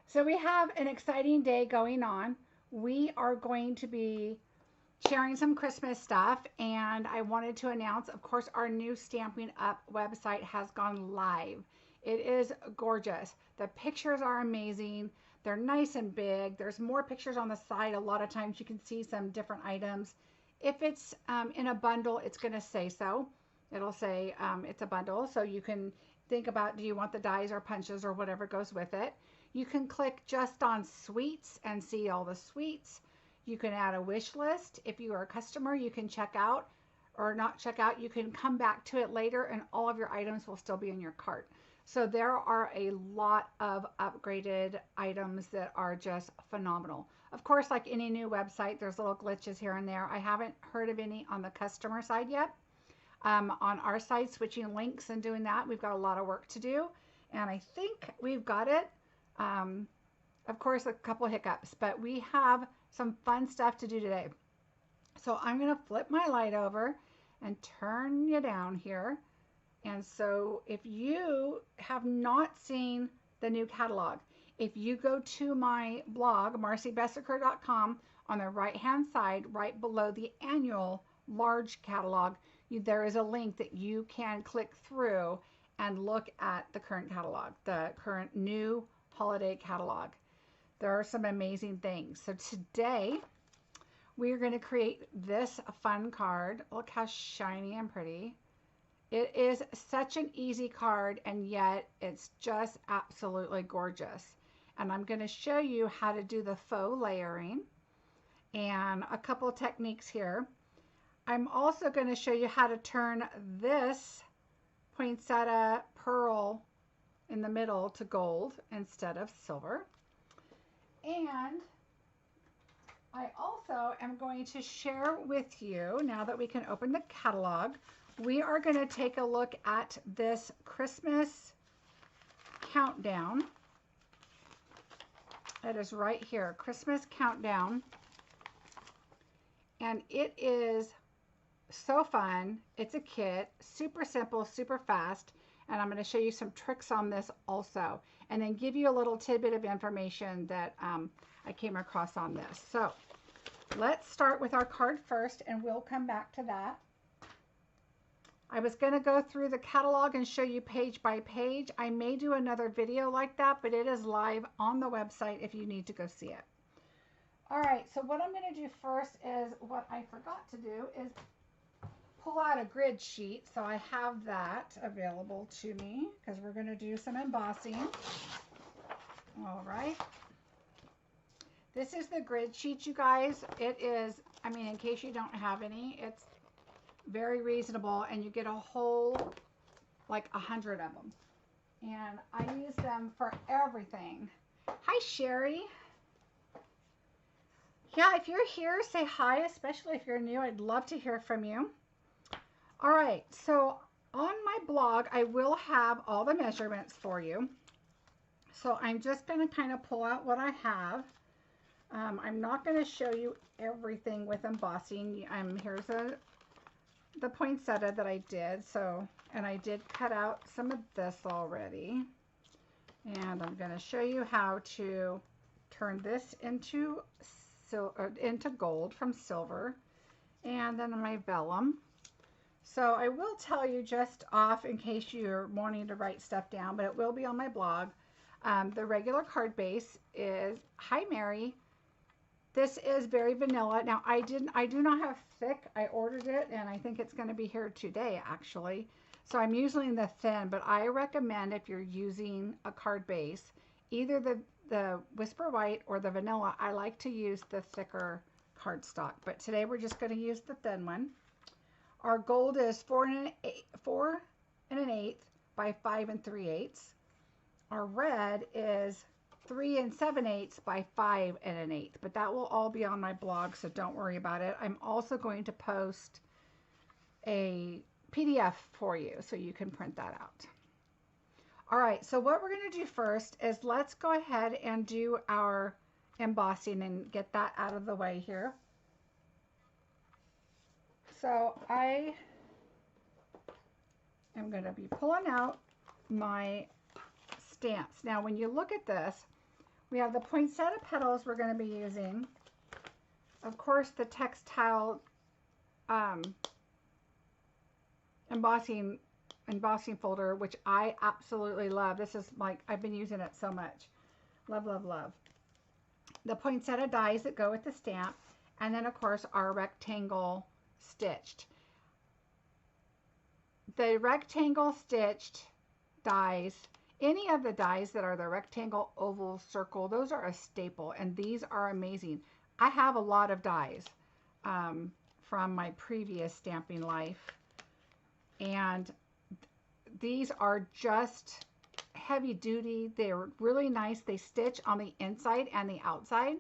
So we have an exciting day going on. We are going to be sharing some Christmas stuff, and I wanted to announce, of course, our new Stamping Up website has gone live. It is gorgeous. The pictures are amazing. They're nice and big. There's more pictures on the side. A lot of times you can see some different items. If it's in a bundle, it's going to say so. It'll say it's a bundle, so you can think about, do you want the dies or punches or whatever goes with it. You can click just on suites and see all the suites. You can add a wish list. If you are a customer, you can check out or not check out. You can come back to it later and all of your items will still be in your cart. So there are a lot of upgraded items that are just phenomenal. Of course, like any new website, there's little glitches here and there. I haven't heard of any on the customer side yet. On our side, switching links and doing that, we've got a lot of work to do. And I think we've got it. Of course, a couple hiccups, but we have some fun stuff to do today. So I'm going to flip my light over and turn you down here. And so if you have not seen the new catalog, if you go to my blog, marciebessaker.com, on the right-hand side, right below the annual large catalog, there is a link that you can click through and look at the current catalog, the current new holiday catalog. There are some amazing things. So today we are going to create this fun card. Look how shiny and pretty. It is such an easy card, and yet it's just absolutely gorgeous. And I'm going to show you how to do the faux layering and a couple techniques here. I'm also going to show you how to turn this poinsettia pearl in the middle to gold instead of silver. And I also am going to share with you, now that we can open the catalog, we are going to take a look at this Christmas countdown. It is right here, Christmas countdown. And it is so fun. It's a kit, super simple, super fast. And I'm going to show you some tricks on this also, and then give you a little tidbit of information that I came across on this. So let's start with our card first, and we'll come back to that. I was going to go through the catalog and show you page by page. I may do another video like that, but it is live on the website if you need to go see it. All right, so what I'm going to do first is, what I forgot to do is pull out a grid sheet, so I have that available to me because we're going to do some embossing. All right. This is the grid sheet, you guys. It is, I mean, in case you don't have any, it's very reasonable, and you get a whole, like 100 of them. And I use them for everything. Hi, Sherry. Yeah, if you're here, say hi, especially if you're new. I'd love to hear from you. All right, so on my blog, I will have all the measurements for you. So I'm just going to kind of pull out what I have. I'm not going to show you everything with embossing. Here's the poinsettia that I did. So, and I did cut out some of this already. And I'm going to show you how to turn this into gold from silver. And then my vellum. So I will tell you just off in case you're wanting to write stuff down, but it will be on my blog. The regular card base is, hi Mary, this is very vanilla. Now I do not have thick. I ordered it and I think it's going to be here today actually. So I'm using the thin, but I recommend if you're using a card base, either the Whisper White or the vanilla, I like to use the thicker cardstock. But today we're just going to use the thin one. Our gold is 4 1/8 by 5 3/8. Our red is 3 7/8 by 5 1/8. But that will all be on my blog, so don't worry about it. I'm also going to post a PDF for you so you can print that out. All right, so what we're going to do first is let's go ahead and do our embossing and get that out of the way here. So I am going to be pulling out my stamps. Now, when you look at this, We have the poinsettia petals we're going to be using. Of course, the textile um, embossing folder, which I absolutely love. This is like, I've been using it so much. Love, love, love. The poinsettia dies that go with the stamp, and then of course our rectangle stitched. The rectangle stitched dies, any of the dies that are the rectangle, oval, circle, those are a staple, and these are amazing. I have a lot of dies from my previous stamping life, and these are just heavy duty. They're really nice. They stitch on the inside and the outside,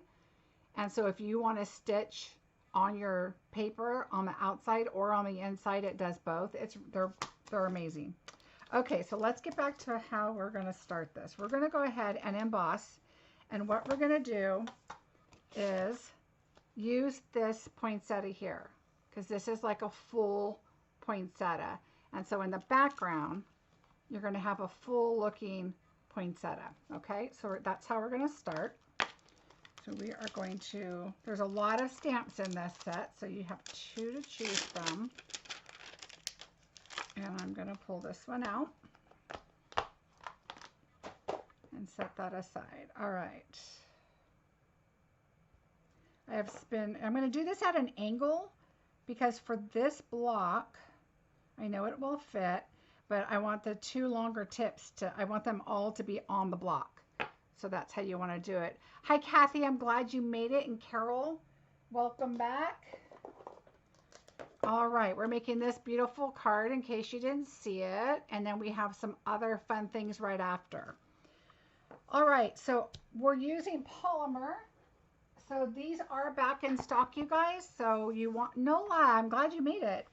and so if you want to stitch on your paper on the outside or on the inside, it does both. They're amazing. Okay, so let's get back to how we're going to start this. We're going to go ahead and emboss, and what we're going to do is use this poinsettia here, because this is like a full poinsettia, and so in the background you're going to have a full looking poinsettia. Okay, so that's how we're going to start. So we are going to, there's a lot of stamps in this set, so you have 2 to choose from. And I'm going to pull this one out and set that aside. All right. I'm going to do this at an angle because for this block, I know it will fit, but I want the 2 longer tips I want them all to be on the block. So that's how you want to do it. Hi, Kathy. I'm glad you made it. And Carol, welcome back. All right, we're making this beautiful card in case you didn't see it. And then we have some other fun things right after. All right, so we're using polymer. So these are back in stock, you guys. So you want, Nola, I'm glad you made it.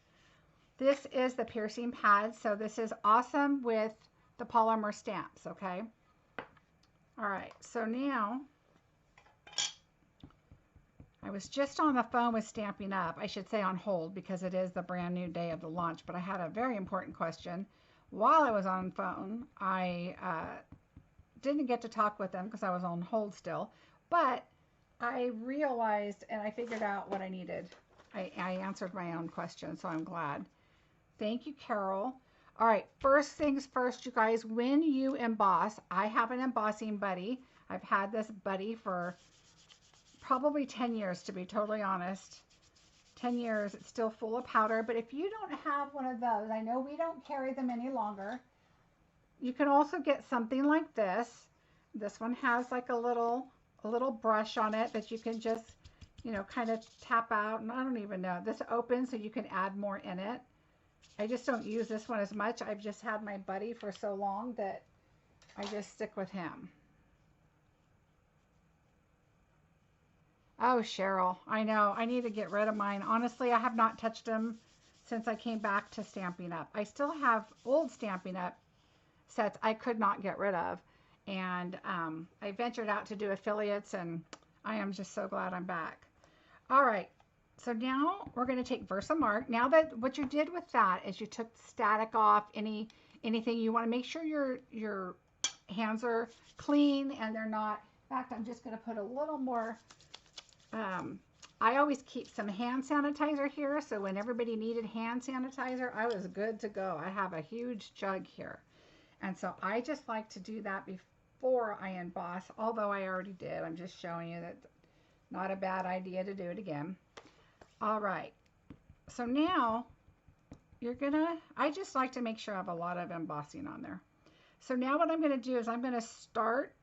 This is the piercing pad. So this is awesome with the polymer stamps, okay? All right, so now, I was just on the phone with Stampin' Up. I should say on hold because it is the brand new day of the launch, but I had a very important question. While I was on the phone, I didn't get to talk with them because I was on hold still, but I realized and I figured out what I needed. I answered my own question, so I'm glad. Thank you, Carol. All right, first things first, you guys, when you emboss, I have an embossing buddy. I've had this buddy for probably 10 years, to be totally honest. 10 years, it's still full of powder, but if you don't have one of those, I know we don't carry them any longer. You can also get something like this. This one has like a little brush on it that you can just, you know, kind of tap out, and I don't even know. This opens so you can add more in it. I just don't use this one as much. I've just had my buddy for so long that I just stick with him. Oh, Cheryl, I know. I need to get rid of mine. Honestly, I have not touched them since I came back to Stampin' Up. I still have old Stampin' Up sets I could not get rid of. And I ventured out to do affiliates, and I am just so glad I'm back. All right. So now we're going to take Versamark. Now that what you did with that is you took the static off, anything, you want to make sure your hands are clean and they're not. In fact, I'm just going to put a little more. I always keep some hand sanitizer here, so when everybody needed hand sanitizer, I was good to go. I have a huge jug here, and so I just like to do that before I emboss, although I already did. I'm just showing you that not a bad idea to do it again. All right, so now I just like to make sure I have a lot of embossing on there. So now what I'm going to do is I'm going to start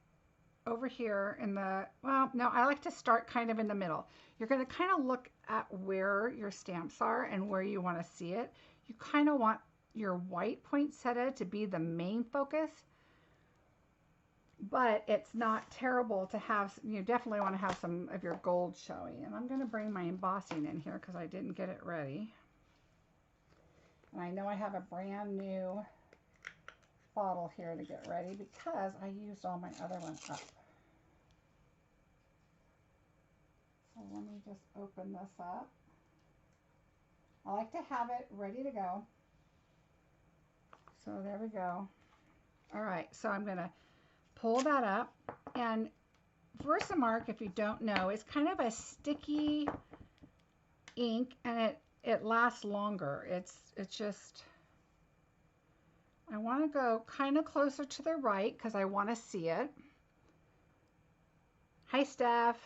over here in the, well, no, I like to start kind of in the middle. You're going to kind of look at where your stamps are and where you want to see it. You kind of want your white poinsettia to be the main focus, but it's not terrible to have, you definitely want to have some of your gold showing. And I'm going to bring my embossing in here because I didn't get it ready. And I know I have a brand new bottle here to get ready because I used all my other ones up. So let me just open this up. I like to have it ready to go. So there we go. All right, so I'm going to pull that up, and Versamark, if you don't know, is kind of a sticky ink, and it lasts longer. It's just, I want to go kind of closer to the right because I want to see it. Hi, Steph.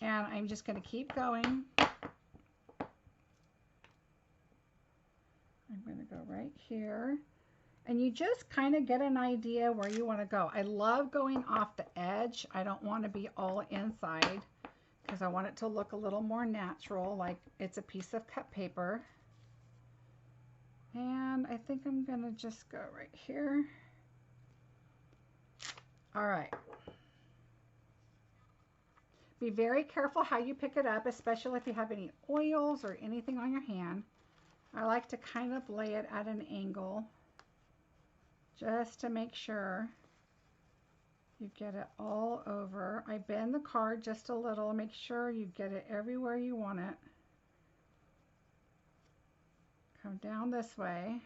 And I'm just going to keep going. I'm going to go right here. And you just kind of get an idea where you want to go. I love going off the edge. I don't want to be all inside because I want it to look a little more natural, like it's a piece of cut paper. And I think I'm going to just go right here. All right. Be very careful how you pick it up, especially if you have any oils or anything on your hand. I like to kind of lay it at an angle just to make sure you get it all over. I bend the card just a little, make sure you get it everywhere you want it. Come down this way.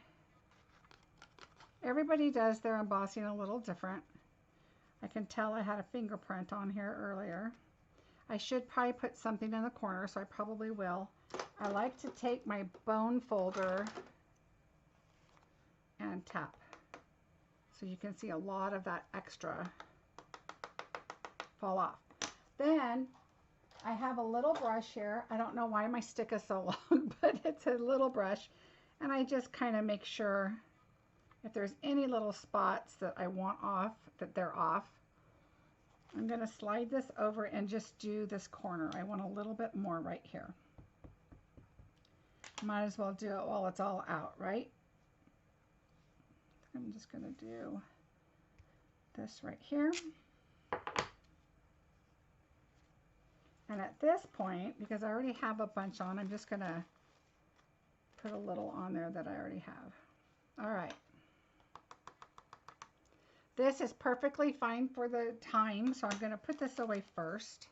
Everybody does their embossing a little different. I can tell I had a fingerprint on here earlier. I should probably put something in the corner, so I probably will. I like to take my bone folder and tap, so you can see a lot of that extra fall off. Then I have a little brush here. I don't know why my stick is so long, but it's a little brush, and I just kind of make sure if there's any little spots that I want off, that they're off. I'm going to slide this over and just do this corner. I want a little bit more right here. Might as well do it while it's all out, right? I'm just going to do this right here. And at this point, because I already have a bunch on, I'm just going to put a little on there that I already have. All right. This is perfectly fine for the time, so I'm going to put this away first.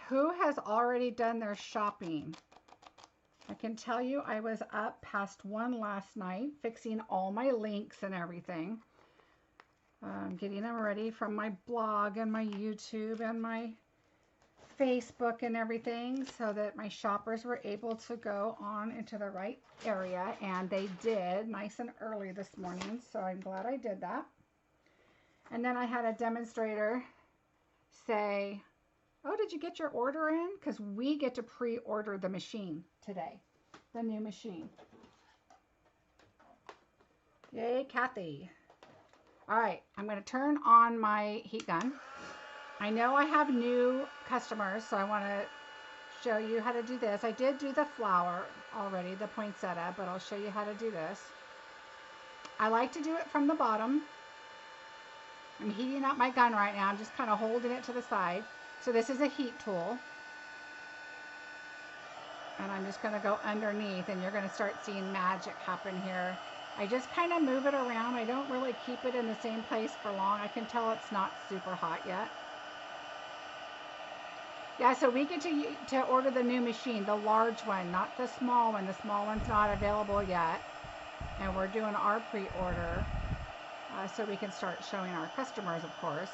Who has already done their shopping? I can tell you I was up past 1 last night fixing all my links and everything. Getting them ready from my blog and my YouTube and my Facebook and everything so that my shoppers were able to go on into the right area, and they did nice and early this morning, so I'm glad I did that. And then I had a demonstrator say, oh, did you get your order in? Because we get to pre-order the machine today, the new machine. Yay, Kathy. All right, I'm going to turn on my heat gun. I know I have new customers, so I want to show you how to do this. I did do the flower already, the poinsettia, but I'll show you how to do this. I like to do it from the bottom. I'm heating up my gun right now. I'm just kind of holding it to the side. So this is a heat tool. And I'm just going to go underneath, and you're going to start seeing magic happen here. I just kind of move it around. I don't really keep it in the same place for long. I can tell it's not super hot yet. Yeah, so we get to order the new machine, the large one, not the small one. The small one's not available yet. And we're doing our pre-order so we can start showing our customers, of course.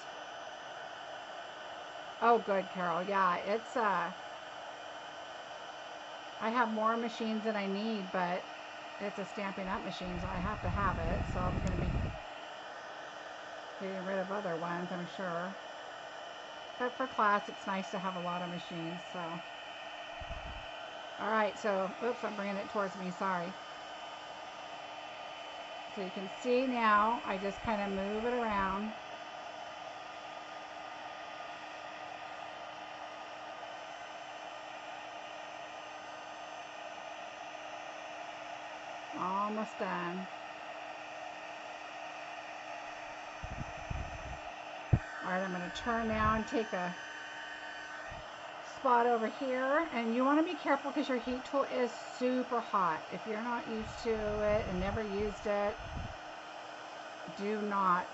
Oh, good, Carol. Yeah, it's, I have more machines than I need, but it's a Stampin' Up machine, so I have to have it. So I'm going to be getting rid of other ones, I'm sure. But for class, it's nice to have a lot of machines, so. All right, so, oops, I'm bringing it towards me, sorry. So you can see now, I just kind of move it around. Almost done. All right, I'm going to turn now and take a spot over here. And you want to be careful because your heat tool is super hot. If you're not used to it and never used it, do not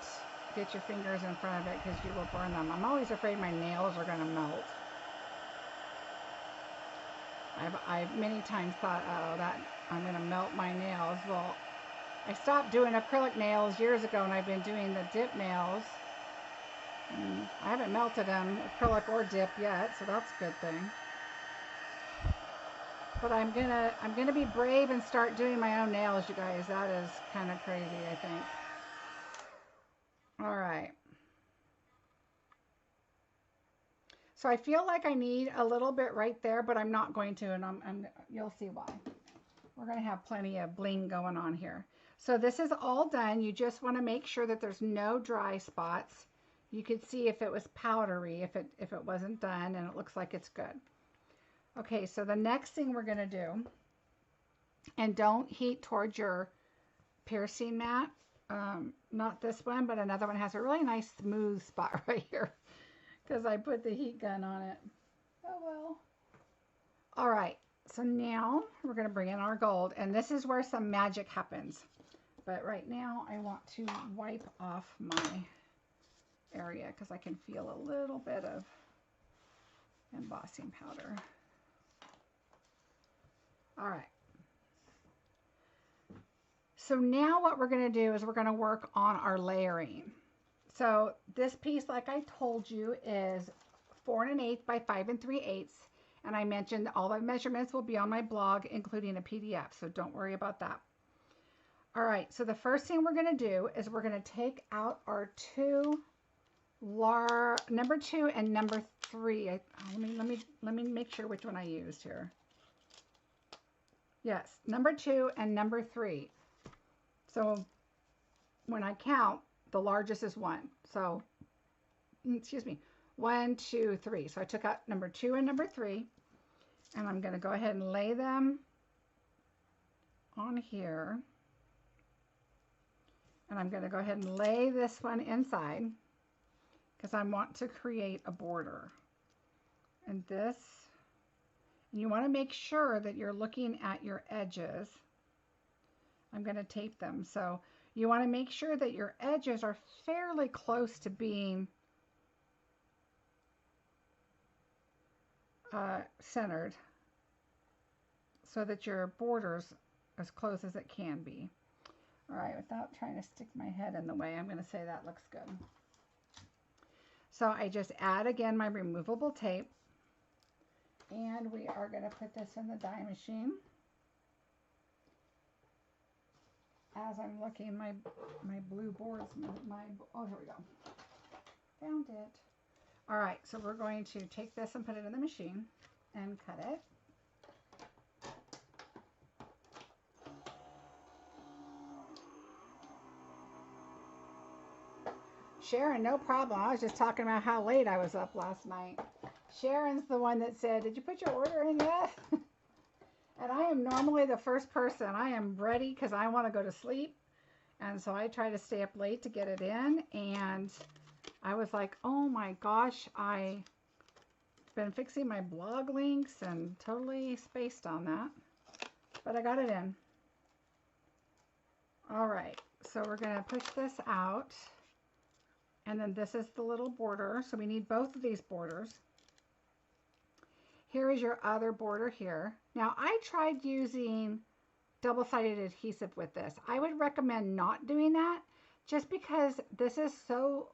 get your fingers in front of it because you will burn them. I'm always afraid my nails are going to melt. I've many times thought, oh, that I'm going to melt my nails. Well, I stopped doing acrylic nails years ago, and I've been doing the dip nails. And I haven't melted them, acrylic or dip yet, so that's a good thing. But I'm gonna be brave and start doing my own nails, you guys. That is kind of crazy, I think. All right. So I feel like I need a little bit right there, but I'm not going to, and you'll see why. We're going to have plenty of bling going on here. So this is all done. You just want to make sure that there's no dry spots. You could see if it was powdery, if it wasn't done, and it looks like it's good. Okay, so the next thing we're going to do, and don't heat towards your piercing mat. Not this one, but another one has a really nice smooth spot right here because I put the heat gun on it. Oh well. All right, so now we're going to bring in our gold, and this is where some magic happens. But right now I want to wipe off my area because I can feel a little bit of embossing powder. All right. So now what we're going to do is we're going to work on our layering. So this piece, like I told you, is 4 1/8 by 5 3/8. And I mentioned all the measurements will be on my blog, including a PDF. So don't worry about that. All right. So the first thing we're going to do is we're going to take out our number 2 and number 3. Let me make sure which one I used here. Yes, number 2 and number 3. So when I count, the largest is 1. So, excuse me, 1, 2, 3. So I took out number 2 and number 3, and I'm going to go ahead and lay them on here. And I'm going to go ahead and lay this one inside because I want to create a border. And this, and you want to make sure that you're looking at your edges. I'm going to tape them. So you want to make sure that your edges are fairly close to being centered so that your border's as close as it can be. All right, without trying to stick my head in the way, I'm going to say that looks good. So I just add again my removable tape, and we are going to put this in the die machine. As I'm looking, my blue boards, oh, here we go. Found it. All right, so we're going to take this and put it in the machine and cut it. Sharon, no problem. I was just talking about how late I was up last night. Sharon's the one that said, "Did you put your order in yet?" And I am normally the first person. I am ready because I want to go to sleep. And so I try to stay up late to get it in. And I was like, oh my gosh, I've been fixing my blog links and totally spaced on that. But I got it in. All right, so we're going to push this out. And then this is the little border. So we need both of these borders. Here is your other border here. Now I tried using double-sided adhesive with this. I would recommend not doing that just because this is so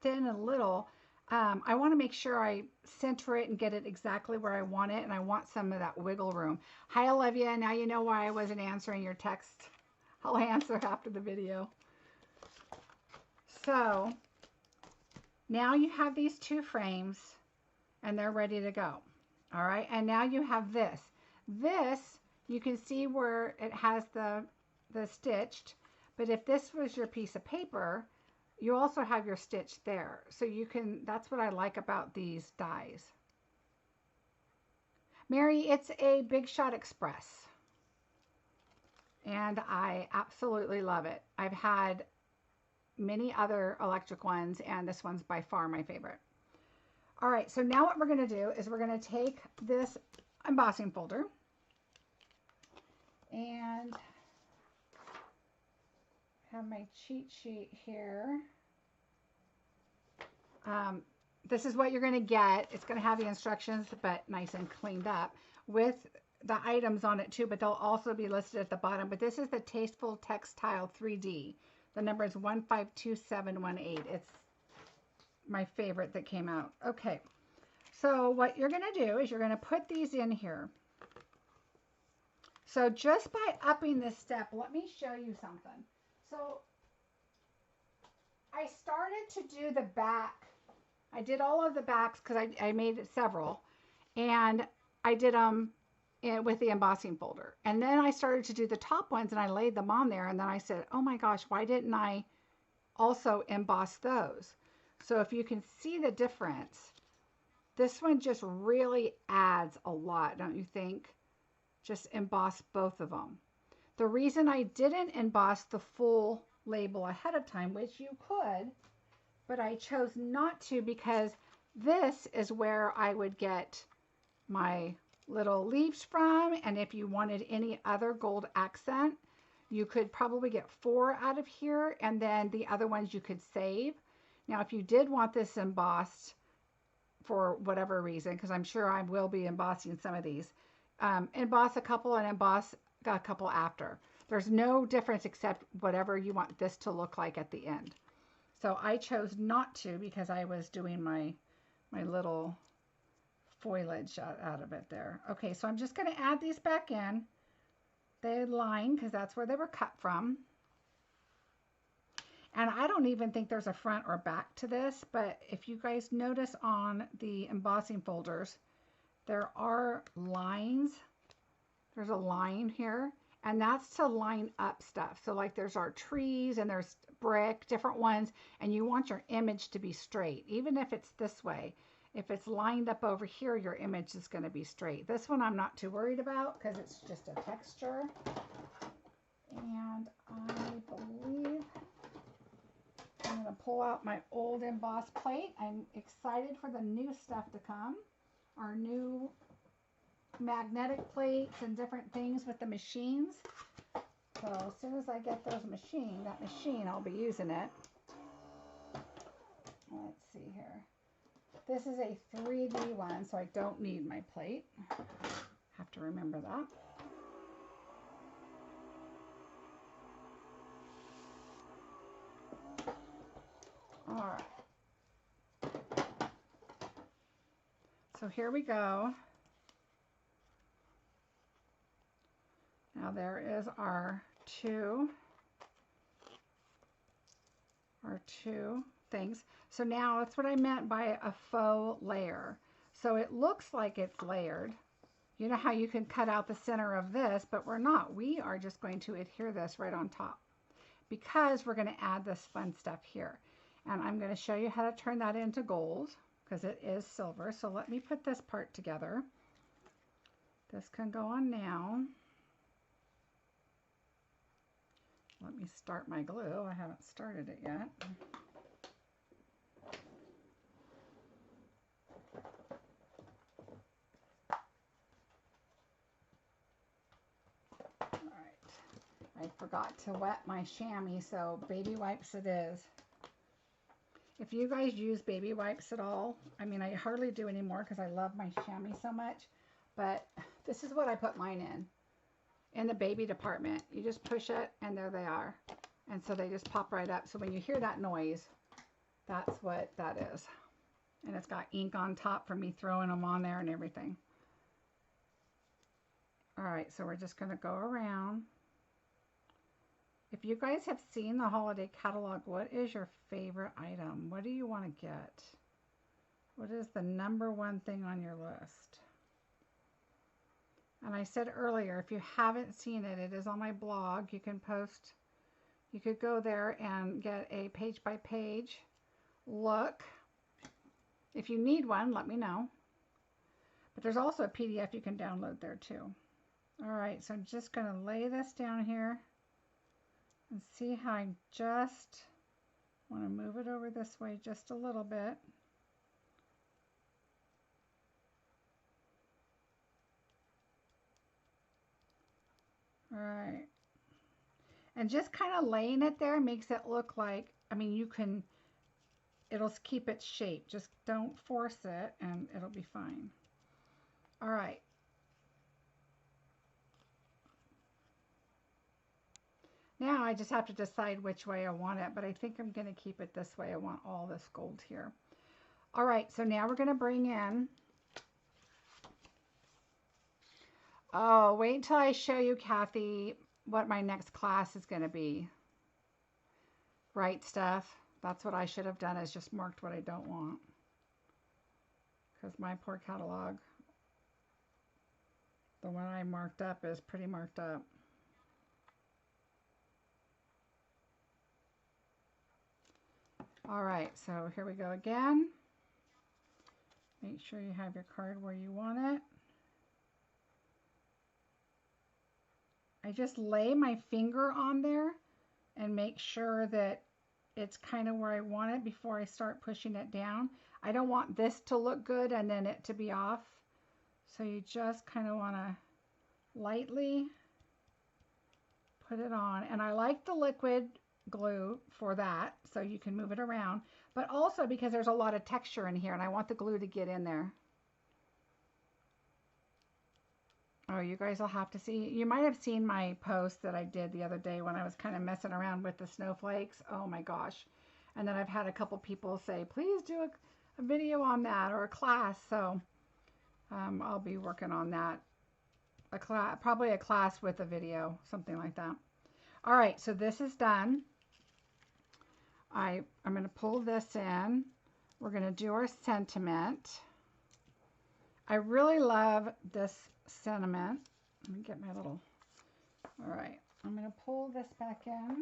thin and little. I want to make sure I center it and get it exactly where I want it, and I want some of that wiggle room. Hi Olivia, now you know why I wasn't answering your text. I'll answer after the video. So now you have these 2 frames and they're ready to go. All right, and now you have this. This, you can see where it has the stitched, but if this was your piece of paper, you also have your stitch there. So you can, that's what I like about these dies. Mary, it's a Big Shot Express, and I absolutely love it. I've had many other electric ones, and this one's by far my favorite. All right, so now what we're going to do is we're going to take this embossing folder and have my cheat sheet here. This is what you're going to get. It's going to have the instructions, but nice and cleaned up with the items on it too, but they'll also be listed at the bottom. But this is the Tasteful Textile 3D. The number is 152718. It's my favorite that came out. Okay, so what you're going to do is you're going to put these in here. So just by upping this step, let me show you something. So I started to do the back. I did all of the backs because I made several, and I did them with the embossing folder. And then I started to do the top ones and I laid them on there, and then I said, oh my gosh, why didn't I also emboss those? So if you can see the difference, this one just really adds a lot, don't you think? Just emboss both of them. The reason I didn't emboss the full label ahead of time, which you could, but I chose not to because this is where I would get my little leaves from, and if you wanted any other gold accent, you could probably get 4 out of here, and then the other ones you could save. Now, if you did want this embossed for whatever reason, because I'm sure I will be embossing some of these, emboss a couple and emboss a couple after. There's no difference except whatever you want this to look like at the end. So I chose not to because I was doing my little foliage out of it there. Okay, so I'm just going to add these back in. They line because that's where they were cut from. And I don't even think there's a front or back to this, but if you guys notice on the embossing folders, there are lines. There's a line here, and that's to line up stuff. So like there's our trees and there's brick, different ones, and you want your image to be straight, even if it's this way. If it's lined up over here, your image is going to be straight. This one I'm not too worried about because it's just a texture. And I believe I'm going to pull out my old embossed plate. I'm excited for the new stuff to come. Our new magnetic plates and different things with the machines. So as soon as I get that machine, I'll be using it. Let's see here. This is a 3D one, so I don't need my plate. Have to remember that. All right. So here we go. Now there is our two things. So now that's what I meant by a faux layer. So it looks like it's layered. You know how you can cut out the center of this, but we're not. We are just going to adhere this right on top because we're going to add this fun stuff here. And I'm going to show you how to turn that into gold because it is silver. So let me put this part together. This can go on now. Let me start my glue. I haven't started it yet. I forgot to wet my chamois, so baby wipes it is. If you guys use baby wipes at all, I mean, I hardly do anymore because I love my chamois so much, but this is what I put mine in the baby department. You just push it and there they are. And so they just pop right up. So when you hear that noise, that's what that is. And it's got ink on top for me throwing them on there and everything. All right, so we're just going to go around. If you guys have seen the holiday catalog, what is your favorite item? What do you want to get? What is the #1 thing on your list? And I said earlier, if you haven't seen it, it is on my blog. You can post, you could go there and get a page by page look. If you need one, let me know. But there's also a PDF you can download there too. All right, so I'm just going to lay this down here. And see how I just want to move it over this way just a little bit. All right. And just kind of laying it there makes it look like, I mean, you can, it'll keep its shape. Just don't force it and it'll be fine. All right. Now I just have to decide which way I want it, but I think I'm going to keep it this way. I want all this gold here. All right, so now we're going to bring in, oh, wait until I show you, Kathy, what my next class is going to be. Right stuff. That's what I should have done, is just marked what I don't want. Because my poor catalog, the one I marked up is pretty marked up. All right, so here we go again. Make sure you have your card where you want it. I just lay my finger on there and make sure that it's kind of where I want it before I start pushing it down. I don't want this to look good and then it to be off. So you just kind of want to lightly put it on. And I like the liquid glue for that, so you can move it around, but also because there's a lot of texture in here and I want the glue to get in there. Oh, you guys will have to see. You might have seen my post that I did the other day when I was kind of messing around with the snowflakes. Oh my gosh. And then I've had a couple people say, please do a video on that, or a class. So I'll be working on that. Probably a class with a video, something like that. All right, so this is done. I'm going to pull this in. We're going to do our sentiment. I really love this sentiment. Let me get my little, all right, I'm going to pull this back in.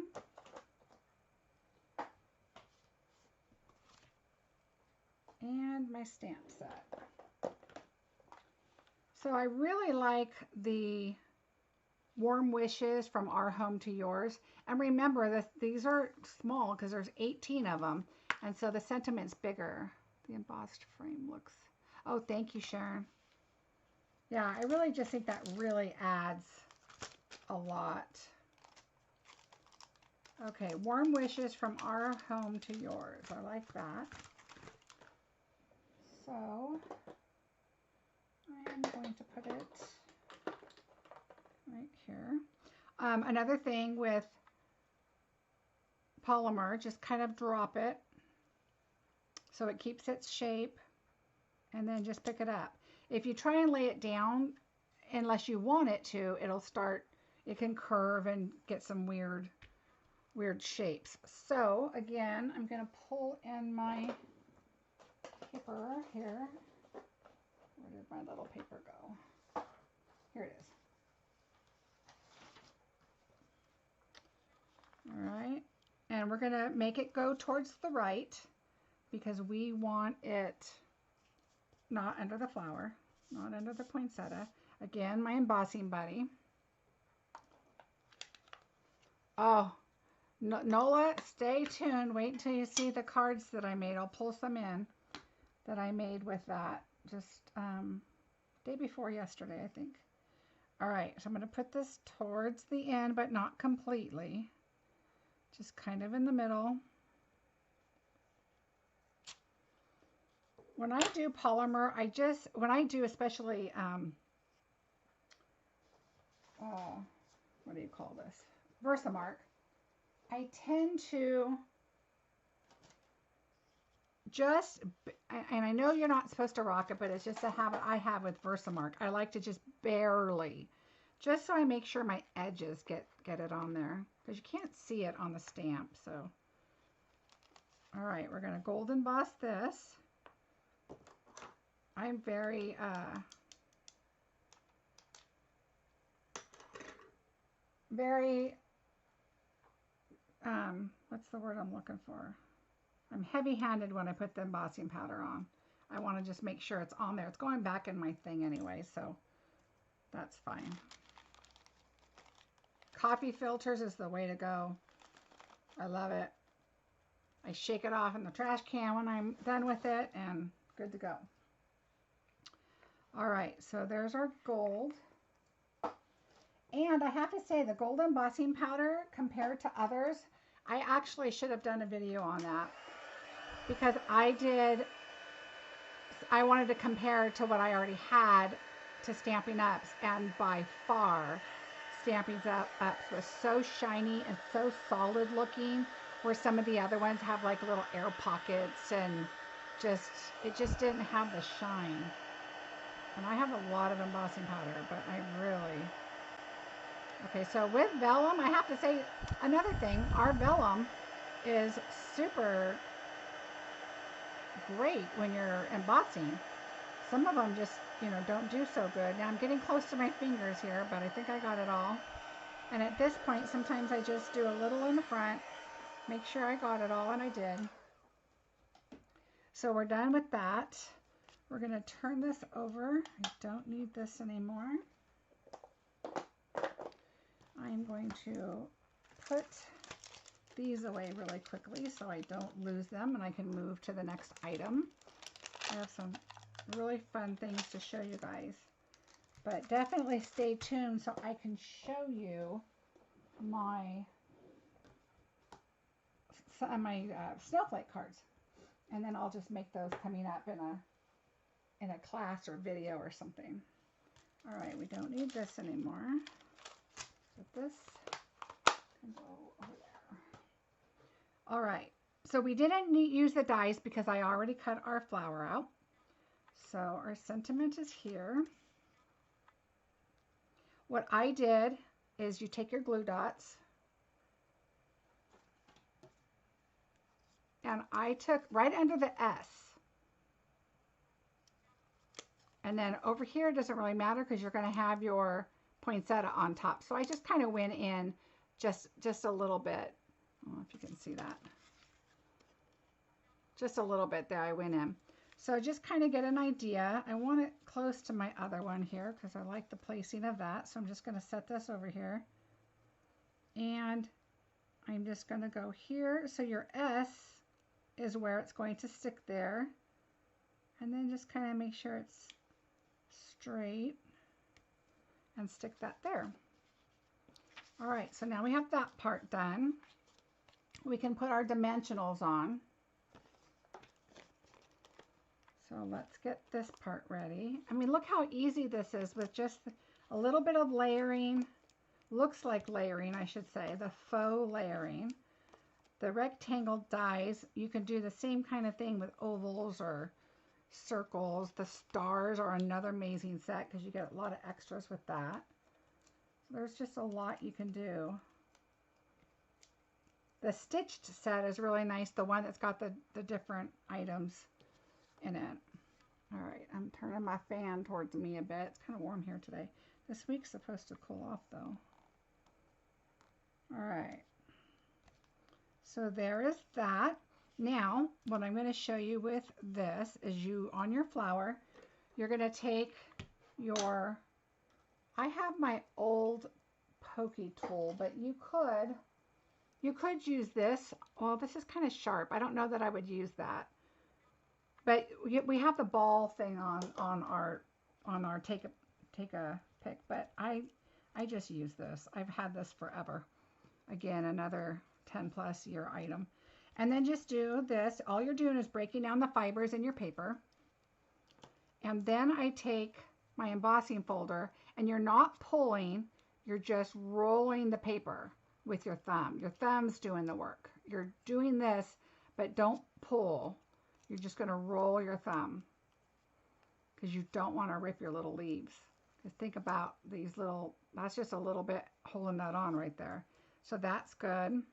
And my stamp set. So I really like the warm wishes from our home to yours. And remember that these are small because there's 18 of them. And so the sentiment's bigger. The embossed frame looks, oh, thank you, Sharon. Yeah, I really just think that really adds a lot. Okay, warm wishes from our home to yours. I like that. So I'm going to put it right here. Another thing with polymer, just kind of drop it so it keeps its shape, and then just pick it up. If you try and lay it down, unless you want it to, it can curve and get some weird shapes. So again, I'm going to pull in my paper here. Where did my little paper go? Here it is. All right, and we're going to make it go towards the right because we want it not under the flower, not under the poinsettia. Again, my embossing buddy. Oh, Nola, stay tuned. Wait until you see the cards that I made. I'll pull some in that I made with that just day before yesterday, I think. All right, so I'm going to put this towards the end, but not completely. Just kind of in the middle. When I do polymer, when I do especially, what do you call this? Versamark, I tend to just, and I know you're not supposed to rock it, but it's just a habit I have with Versamark. I like to just barely, just so I make sure my edges get it on there, because you can't see it on the stamp. So, all right, we're going to gold emboss this. I'm very, what's the word I'm looking for? I'm heavy-handed when I put the embossing powder on. I want to just make sure it's on there. It's going back in my thing anyway, so that's fine. Coffee filters is the way to go. I love it. I shake it off in the trash can when I'm done with it, and good to go. All right, so there's our gold. And I have to say, the gold embossing powder compared to others, I actually should have done a video on that, because I wanted to compare to what I already had to Stampin' Up's, and by far Stampin' Ups was so shiny and so solid looking, where some of the other ones have like little air pockets and it just didn't have the shine. And I have a lot of embossing powder, but I really... Okay, so with vellum, I have to say another thing. Our vellum is super great when you're embossing. Some of them just, you know, don't do so good. Now I'm getting close to my fingers here, but I think I got it all. And at this point, sometimes I just do a little in the front, make sure I got it all, and I did. So we're done with that. We're going to turn this over. I don't need this anymore. I'm going to put these away really quickly so I don't lose them and I can move to the next item. I have some really fun things to show you guys. But definitely stay tuned so I can show you my snowflake cards. And then I'll just make those coming up in a class or video or something. All right, we don't need this anymore. Put this can go over there. All right, so we didn't use the dies because I already cut our flower out. So our sentiment is here. What I did is you take your glue dots, and I took right under the S. And then over here, it doesn't really matter because you're going to have your poinsettia on top. So I just kind of went in just a little bit. I don't know if you can see that. Just a little bit there I went in. So just kind of get an idea. I want it close to my other one here because I like the placing of that. So I'm just going to set this over here. And I'm just going to go here. So your S is where it's going to stick there. And then just kind of make sure it's straight and stick that there. All right, so now we have that part done. We can put our dimensionals on. So let's get this part ready. I mean, look how easy this is with just a little bit of layering. Looks like layering, I should say, the faux layering. The rectangle dies, you can do the same kind of thing with ovals or circles. The stars are another amazing set because you get a lot of extras with that. So there's just a lot you can do. The stitched set is really nice, the one that's got the different items in it. All right, I'm turning my fan towards me a bit. It's kind of warm here today. This week's supposed to cool off though. All right, so there is that. Now, what I'm going to show you with this is on your flower, you're going to take your, I have my old pokey tool, but you could use this. Well, this is kind of sharp. I don't know that I would use that. But we have the ball thing on our take a pick, but I just use this. I've had this forever. Again, another 10+ year item. And then just do this. All you're doing is breaking down the fibers in your paper. And then I take my embossing folder, and you're not pulling, you're just rolling the paper with your thumb. Your thumb's doing the work. You're doing this, but don't pull. You're just going to roll your thumb because you don't want to rip your little leaves. Because think about these little, that's just a little bit holding that on right there. So that's good.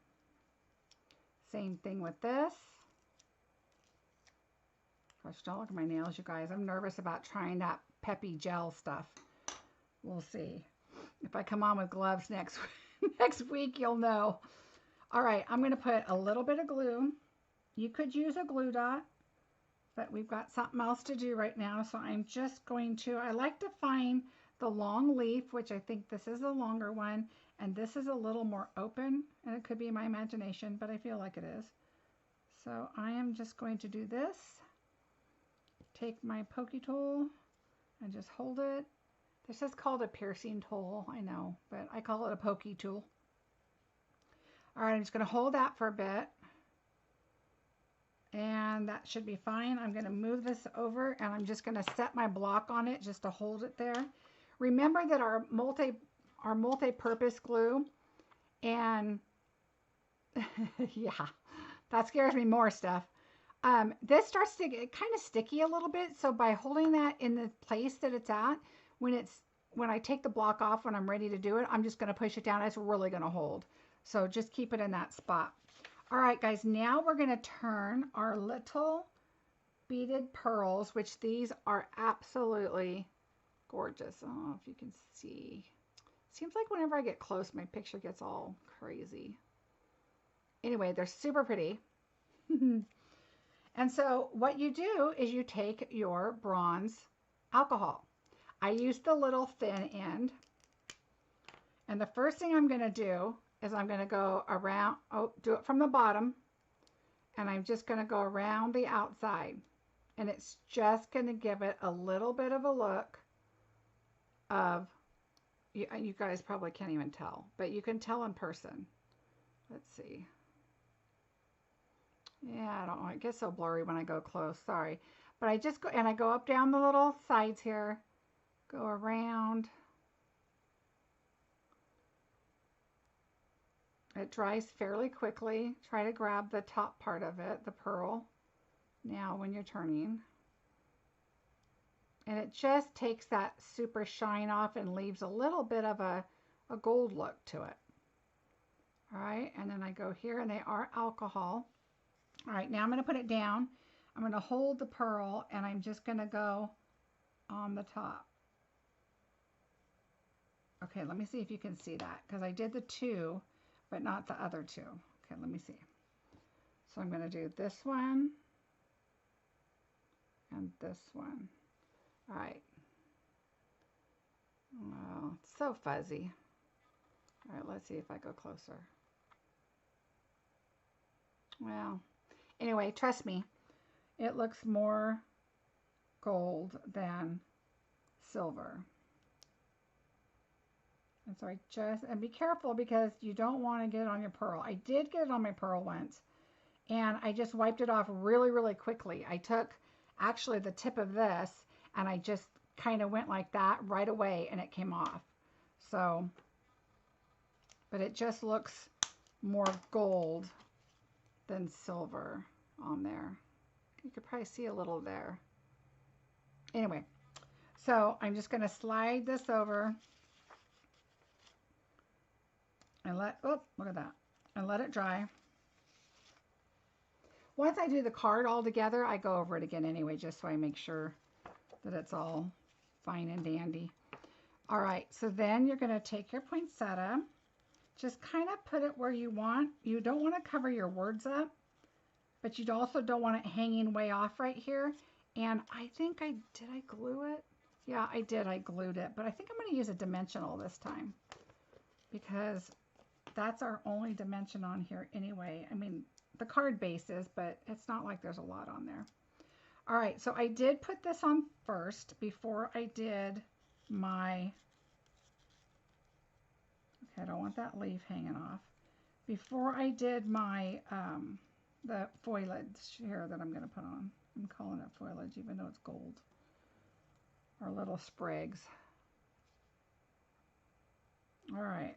Same thing with this. Gosh, don't look at my nails, you guys. I'm nervous about trying that peppy gel stuff. We'll see. If I come on with gloves next week, you'll know. All right, I'm going to put a little bit of glue. You could use a glue dot, but we've got something else to do right now. So I'm just going to, I like to find the long leaf, which I think this is a longer one. And this is a little more open, and it could be my imagination, but I feel like it is. So I am just going to do this. Take my pokey tool and just hold it. This is called a piercing tool, I know, but I call it a pokey tool. All right, I'm just going to hold that for a bit. And that should be fine. I'm going to move this over, and I'm just going to set my block on it just to hold it there. Remember that our our multi-purpose glue. And yeah, that scares me more, stuff. This starts to get kind of sticky a little bit. So by holding that in the place that it's at, when I take the block off, when I'm ready to do it, I'm just going to push it down. It's really going to hold. So just keep it in that spot. All right, guys, now we're going to turn our little beaded pearls, which these are absolutely gorgeous. I don't know if you can see. Seems like whenever I get close, my picture gets all crazy. Anyway, they're super pretty. And so what you do is you take your bronze alcohol. I use the little thin end. And the first thing I'm going to do is I'm going to go around, do it from the bottom. And I'm just going to go around the outside. And it's just going to give it a little bit of a look of, you guys probably can't even tell, but you can tell in person. Let's see. Yeah, I don't know. It gets so blurry when I go close. Sorry. But I just go, and I go up down the little sides here. Go around. It dries fairly quickly. Try to grab the top part of it, the pearl, now when you're turning. And it just takes that super shine off and leaves a little bit of a gold look to it. All right, and then I go here, and they are alcohol. All right, now I'm going to put it down. I'm going to hold the pearl, and I'm just going to go on the top. Okay, let me see if you can see that, because I did the two, but not the other two. Okay, let me see. So I'm going to do this one and this one. All right. Oh, it's so fuzzy. All right, let's see if I go closer. Well, anyway, trust me, it looks more gold than silver. And so and be careful, because you don't want to get it on your pearl. I did get it on my pearl once, and I just wiped it off really, really quickly. I took actually the tip of this, and I just kind of went like that right away, and it came off. So, but it just looks more gold than silver on there. You could probably see a little there. Anyway, so I'm just going to slide this over and look at that, and let it dry. Once I do the card all together, I go over it again anyway, just so I make sure that it's all fine and dandy. All right, so then you're going to take your poinsettia, just kind of put it where you want. You don't want to cover your words up, but you also don't want it hanging way off right here. And I think did I glue it? Yeah, I did. I glued it, but I think I'm going to use a dimensional this time, because that's our only dimension on here anyway. I mean, the card base is, but it's not like there's a lot on there. All right, so I did put this on first before I did my, okay, I don't want that leaf hanging off. Before I did my, the foliage here that I'm going to put on. I'm calling it foliage even though it's gold. Or little sprigs. All right,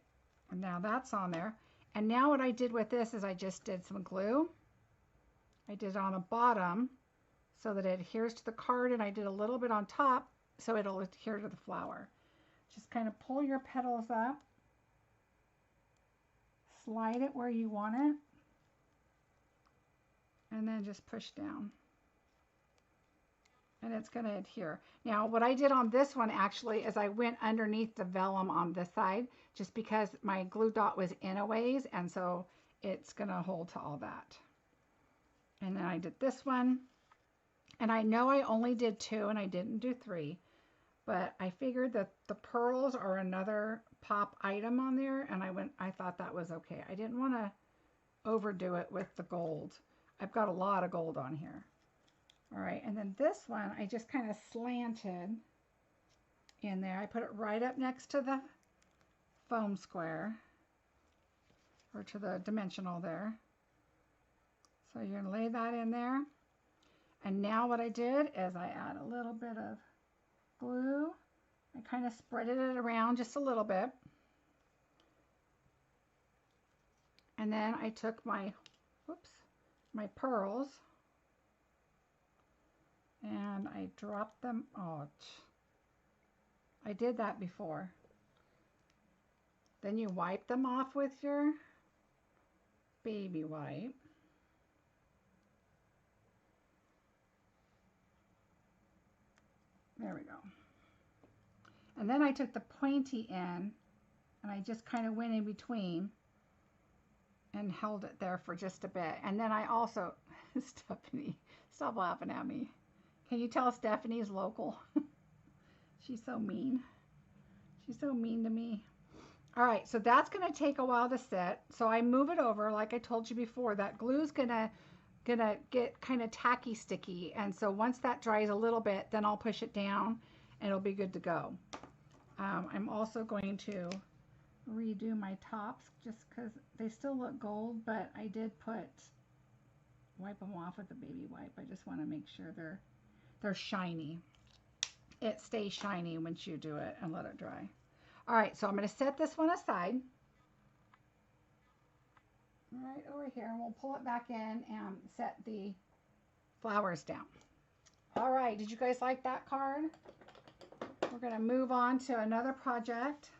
and now that's on there. And now what I did with this is I just did some glue. I did it on the bottom so that it adheres to the card, and I did a little bit on top so it'll adhere to the flower. Just kind of pull your petals up, slide it where you want it, and then just push down. And it's going to adhere. Now, what I did on this one actually is I went underneath the vellum on this side, just because my glue dot was in a ways, and so it's going to hold to all that. And then I did this one, and I know I only did 2 and I didn't do 3, but I figured that the pearls are another pop item on there, and I thought that was okay. I didn't want to overdo it with the gold. I've got a lot of gold on here. All right, and then this one, I just kind of slanted in there. I put it right up next to the foam square, or to the dimensional there. So you're gonna lay that in there. And now what I did is I add a little bit of glue. I kind of spreaded it around just a little bit. And then I took my, whoops, my pearls and I dropped them. Oh, I did that before. Then you wipe them off with your baby wipe. There we go. And then I took the pointy end and I just kind of went in between and held it there for just a bit. And then I also, Stephanie, stop laughing at me. Can you tell Stephanie's local? She's so mean. She's so mean to me. All right, so that's gonna take a while to sit. So I move it over, like I told you before, that glue's gonna get kind of tacky sticky. And so once that dries a little bit, then I'll push it down and it'll be good to go. I'm also going to redo my tops just because they still look gold, but I did wipe them off with the baby wipe. I just want to make sure they're shiny. It stays shiny once you do it and let it dry. All right, so I'm going to set this one aside right over here, and we'll pull it back in and set the flowers down. All right, did you guys like that card? We're going to move on to another project.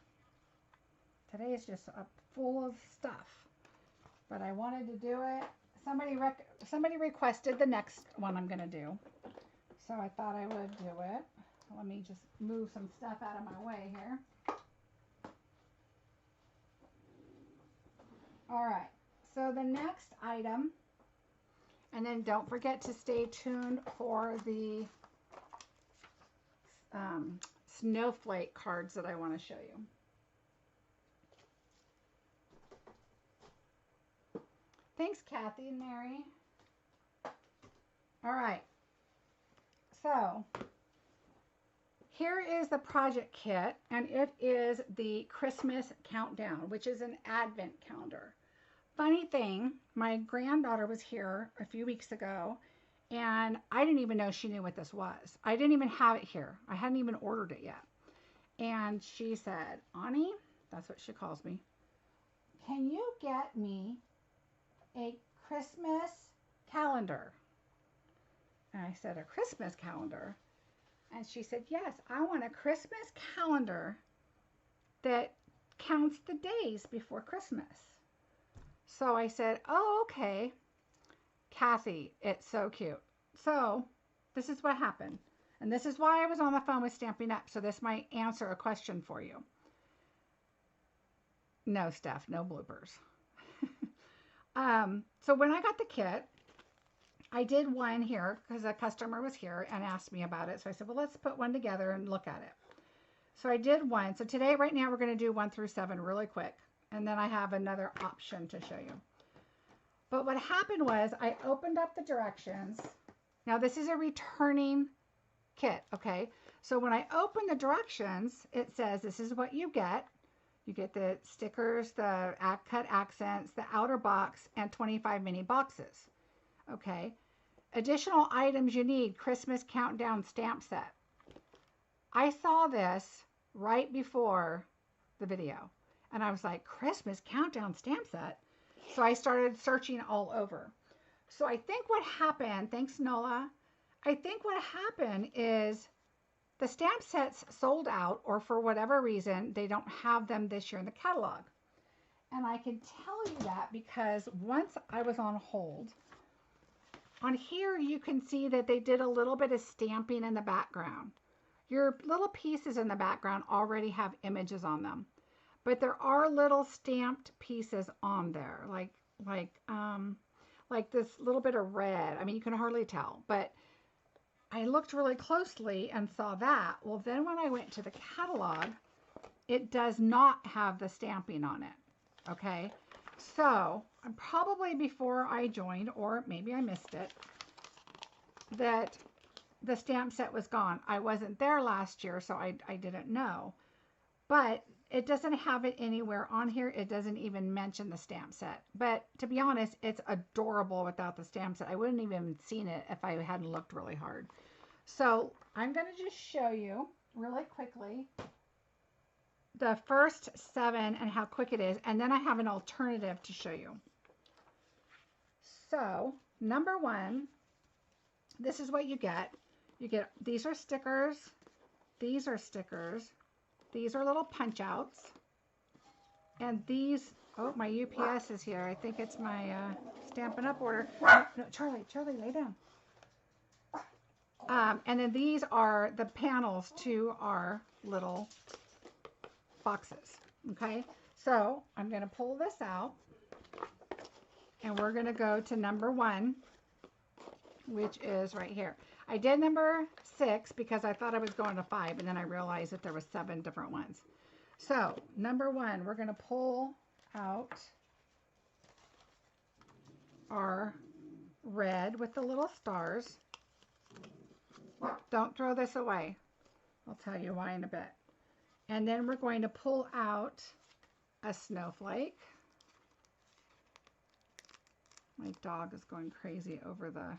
Today is just full of stuff, but I wanted to do it. Somebody requested the next one I'm going to do, so I thought I would do it. Let me just move some stuff out of my way here. All right, so the next item, and then don't forget to stay tuned for the Snowflake cards that I want to show you. Thanks, Kathy and Mary. All right, so here is the project kit, and it is the Christmas countdown, which is an advent calendar. Funny thing, my granddaughter was here a few weeks ago, and I didn't even know she knew what this was. I didn't even have it here. I hadn't even ordered it yet. And she said, Ani, that's what she calls me, can you get me a Christmas calendar? And I said, a Christmas calendar? And she said, yes, I want a Christmas calendar that counts the days before Christmas. So I said, oh, okay. Kathy, it's so cute. So this is what happened. And this is why I was on the phone with Stampin' Up. So this might answer a question for you. No, Steph, no bloopers. So when I got the kit, I did one here because a customer was here and asked me about it. So I said, well, let's put one together and look at it. So I did one. So today, right now, we're going to do 1 through 7 really quick. And then I have another option to show you. But what happened was I opened up the directions. Now this is a returning kit, okay? So when I open the directions, it says this is what you get. You get the stickers, the cut accents, the outer box, and 25 mini boxes. Okay. Additional items you need, Christmas countdown stamp set. I saw this right before the video, and I was like, Christmas countdown stamp set? So I started searching all over. So I think what happened, thanks Nola, I think what happened is the stamp sets sold out, or for whatever reason, they don't have them this year in the catalog. And I can tell you that because once I was on hold, on here you can see that they did a little bit of stamping in the background. Your little pieces in the background already have images on them, but there are little stamped pieces on there, like this little bit of red. I mean, you can hardly tell, but I looked really closely and saw that. Well, then when I went to the catalog, it does not have the stamping on it. Okay, so probably before I joined, or maybe I missed it, that the stamp set was gone. I wasn't there last year, so I didn't know. But it doesn't have it anywhere on here. It doesn't even mention the stamp set. But to be honest, it's adorable without the stamp set. I wouldn't even seen it if I hadn't looked really hard. So I'm going to just show you really quickly the first 7 and how quick it is. And then I have an alternative to show you. So, number one, this is what you get. You get, these are stickers. These are stickers. These are little punch outs. And these, oh, my UPS is here. I think it's my Stampin' Up order. No, Charlie, lay down. And then these are the panels to our little boxes. Okay, so I'm going to pull this out. And we're going to go to number one, which is right here. I did number 6 because I thought I was going to 5, and then I realized that there were 7 different ones. So number 1, we're going to pull out our red with the little stars. Don't throw this away. I'll tell you why in a bit. And then we're going to pull out a snowflake. My dog is going crazy over the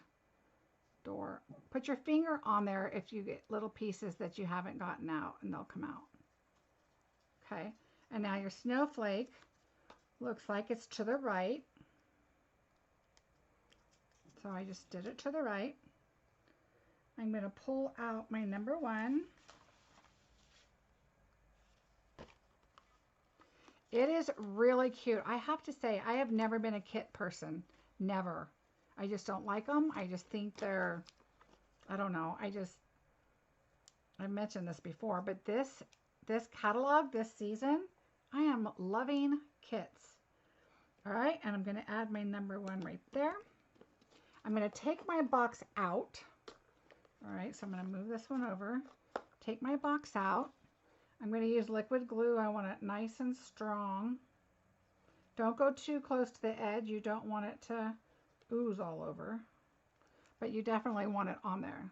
door. Put your finger on there if you get little pieces that you haven't gotten out, and they'll come out. Okay, and now your snowflake looks like it's to the right. So I just did it to the right. I'm going to pull out my number 1. It is really cute. I have to say, I have never been a kit person. Never. I just don't like them. I just think they're, I don't know. I mentioned this before, but this catalog, this season, I am loving kits. All right, and I'm going to add my number 1 right there. I'm going to take my box out. All right, so I'm going to move this one over. Take my box out. I'm going to use liquid glue. I want it nice and strong. Don't go too close to the edge. You don't want it to ooze all over, but you definitely want it on there.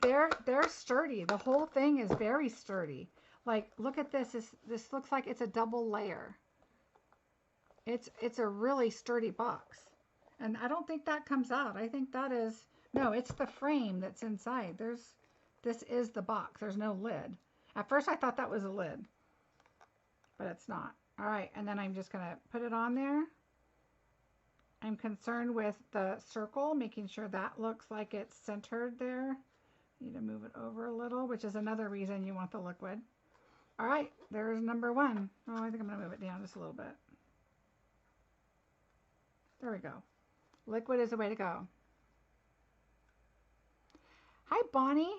They're sturdy. The whole thing is very sturdy. Like, look at this. This looks like it's a double layer. It's a really sturdy box, and I don't think that comes out. I think that is, no, it's the frame that's inside. This is the box. There's no lid. At first I thought that was a lid, but it's not. All right, and then I'm just going to put it on there. I'm concerned with the circle, making sure that looks like it's centered there. Need to move it over a little, which is another reason you want the liquid. All right, there's number 1. Oh, I think I'm going to move it down just a little bit. There we go. Liquid is the way to go. Hi, Bonnie.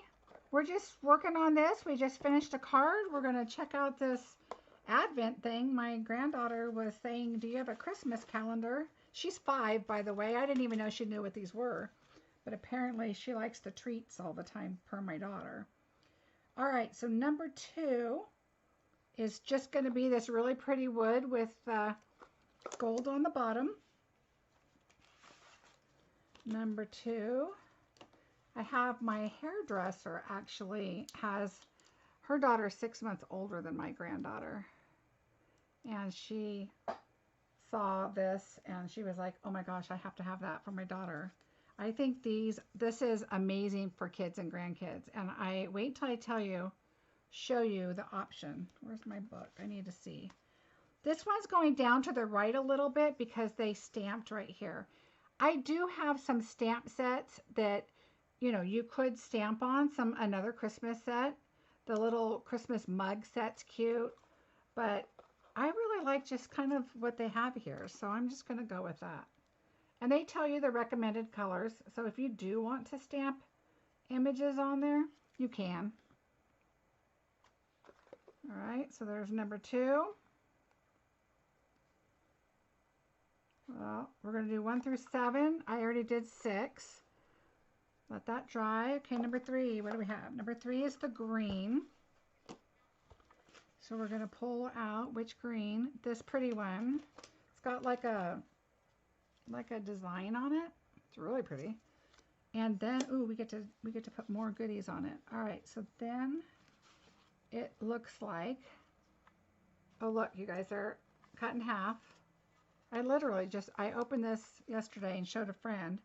We're just working on this. We just finished a card. We're going to check out this Advent thing. My granddaughter was saying, do you have a Christmas calendar? She's 5, by the way. I didn't even know she knew what these were. But apparently she likes the treats all the time, per my daughter. All right, so number 2 is just going to be this really pretty wood with gold on the bottom. Number 2. I have my hairdresser actually has, her daughter's 6 months older than my granddaughter. And she saw this and she was like, oh my gosh, I have to have that for my daughter. I think this is amazing for kids and grandkids. And I wait till I show you the option. Where's my book? I need to see. This one's going down to the right a little bit because they stamped right here. I do have some stamp sets that, you know, you could stamp on another Christmas set. The little Christmas mug set's cute, but I really like just kind of what they have here. So I'm just going to go with that. And they tell you the recommended colors. So if you do want to stamp images on there, you can. All right, so there's number 2. Well, we're going to do 1 through 7. I already did 6. Let that dry. Okay, number 3, what do we have? Number 3 is the green. So we're going to pull out which green? This pretty one. It's got like a design on it. It's really pretty. And then, ooh, we get to put more goodies on it. All right, so then it looks like, oh look, you guys, are cut in half. I literally I opened this yesterday and showed a friend.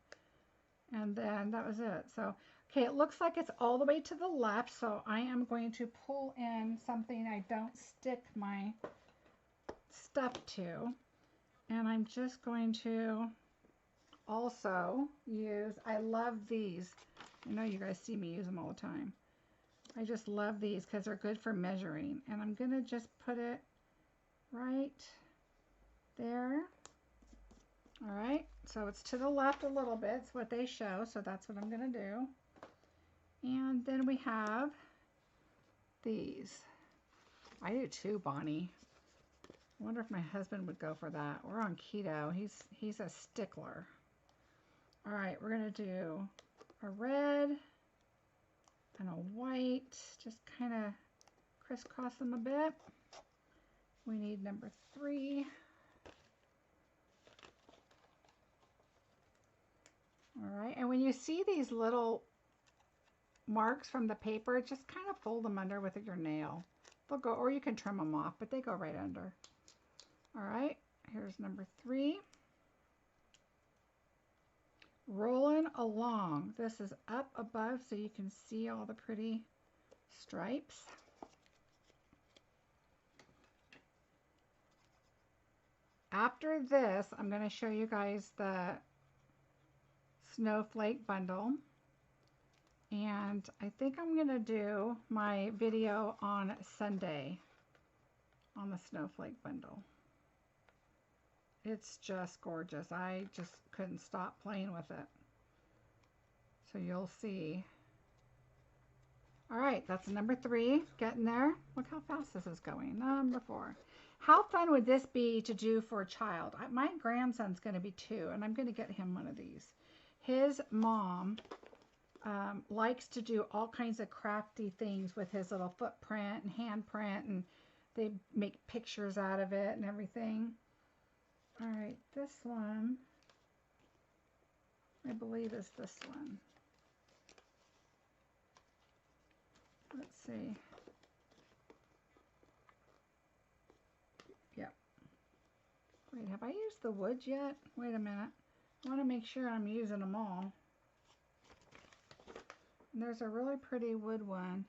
And then that was it. So, okay, it looks like it's all the way to the left. So I am going to pull in something I don't stick my stuff to. And I'm just going to also use, I love these. I know you guys see me use them all the time. I just love these because they're good for measuring. And I'm going to just put it right there. All right, so it's to the left a little bit. It's what they show, so that's what I'm going to do. And then we have these. I do too, Bonnie. I wonder if my husband would go for that. We're on keto. He's a stickler. All right, we're going to do a red and a white. Just kind of crisscross them a bit. We need number 3. All right, and when you see these little marks from the paper, just kind of fold them under with your nail. They'll go, or you can trim them off, but they go right under. All right, here's number 3. Rolling along. This is up above so you can see all the pretty stripes. After this, I'm going to show you guys the Snowflake bundle. And I think I'm going to do my video on Sunday on the Snowflake bundle. It's just gorgeous. I just couldn't stop playing with it. So you'll see. All right, that's number 3, getting there. Look how fast this is going. Number 4. How fun would this be to do for a child? My grandson's going to be 2, and I'm going to get him one of these. His mom likes to do all kinds of crafty things with his little footprint and handprint, and they make pictures out of it and everything. All right, this one, I believe is this one. Let's see. Yep. Wait, have I used the woods yet? Wait a minute. I want to make sure I'm using them all. And there's a really pretty wood one.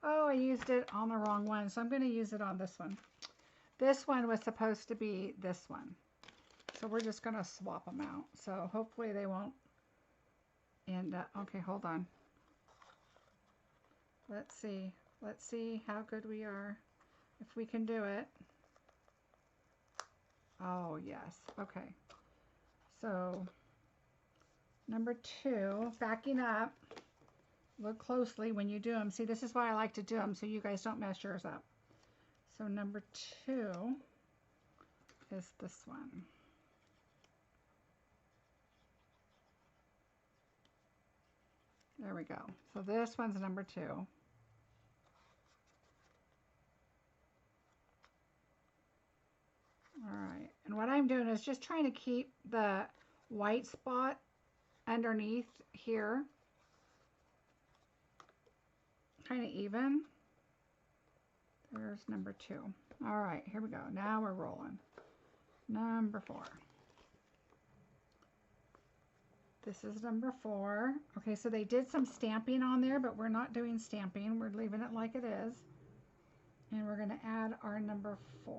Oh, I used it on the wrong one, so I'm going to use it on this one. This one was supposed to be this one. So we're just going to swap them out. So hopefully they won't end up. Okay, hold on. Let's see. Let's see how good we are. If we can do it. Oh, yes. Okay. So number 2, backing up. Look closely when you do them. See, this is why I like to do them, so you guys don't mess yours up. So number 2 is this one. There we go. So this one's number 2. All right. And what I'm doing is just trying to keep the white spot underneath here kind of even. There's number 2. All right, here we go. Now we're rolling. Number 4. This is number 4. Okay, so they did some stamping on there, but we're not doing stamping. We're leaving it like it is. And we're going to add our number 4.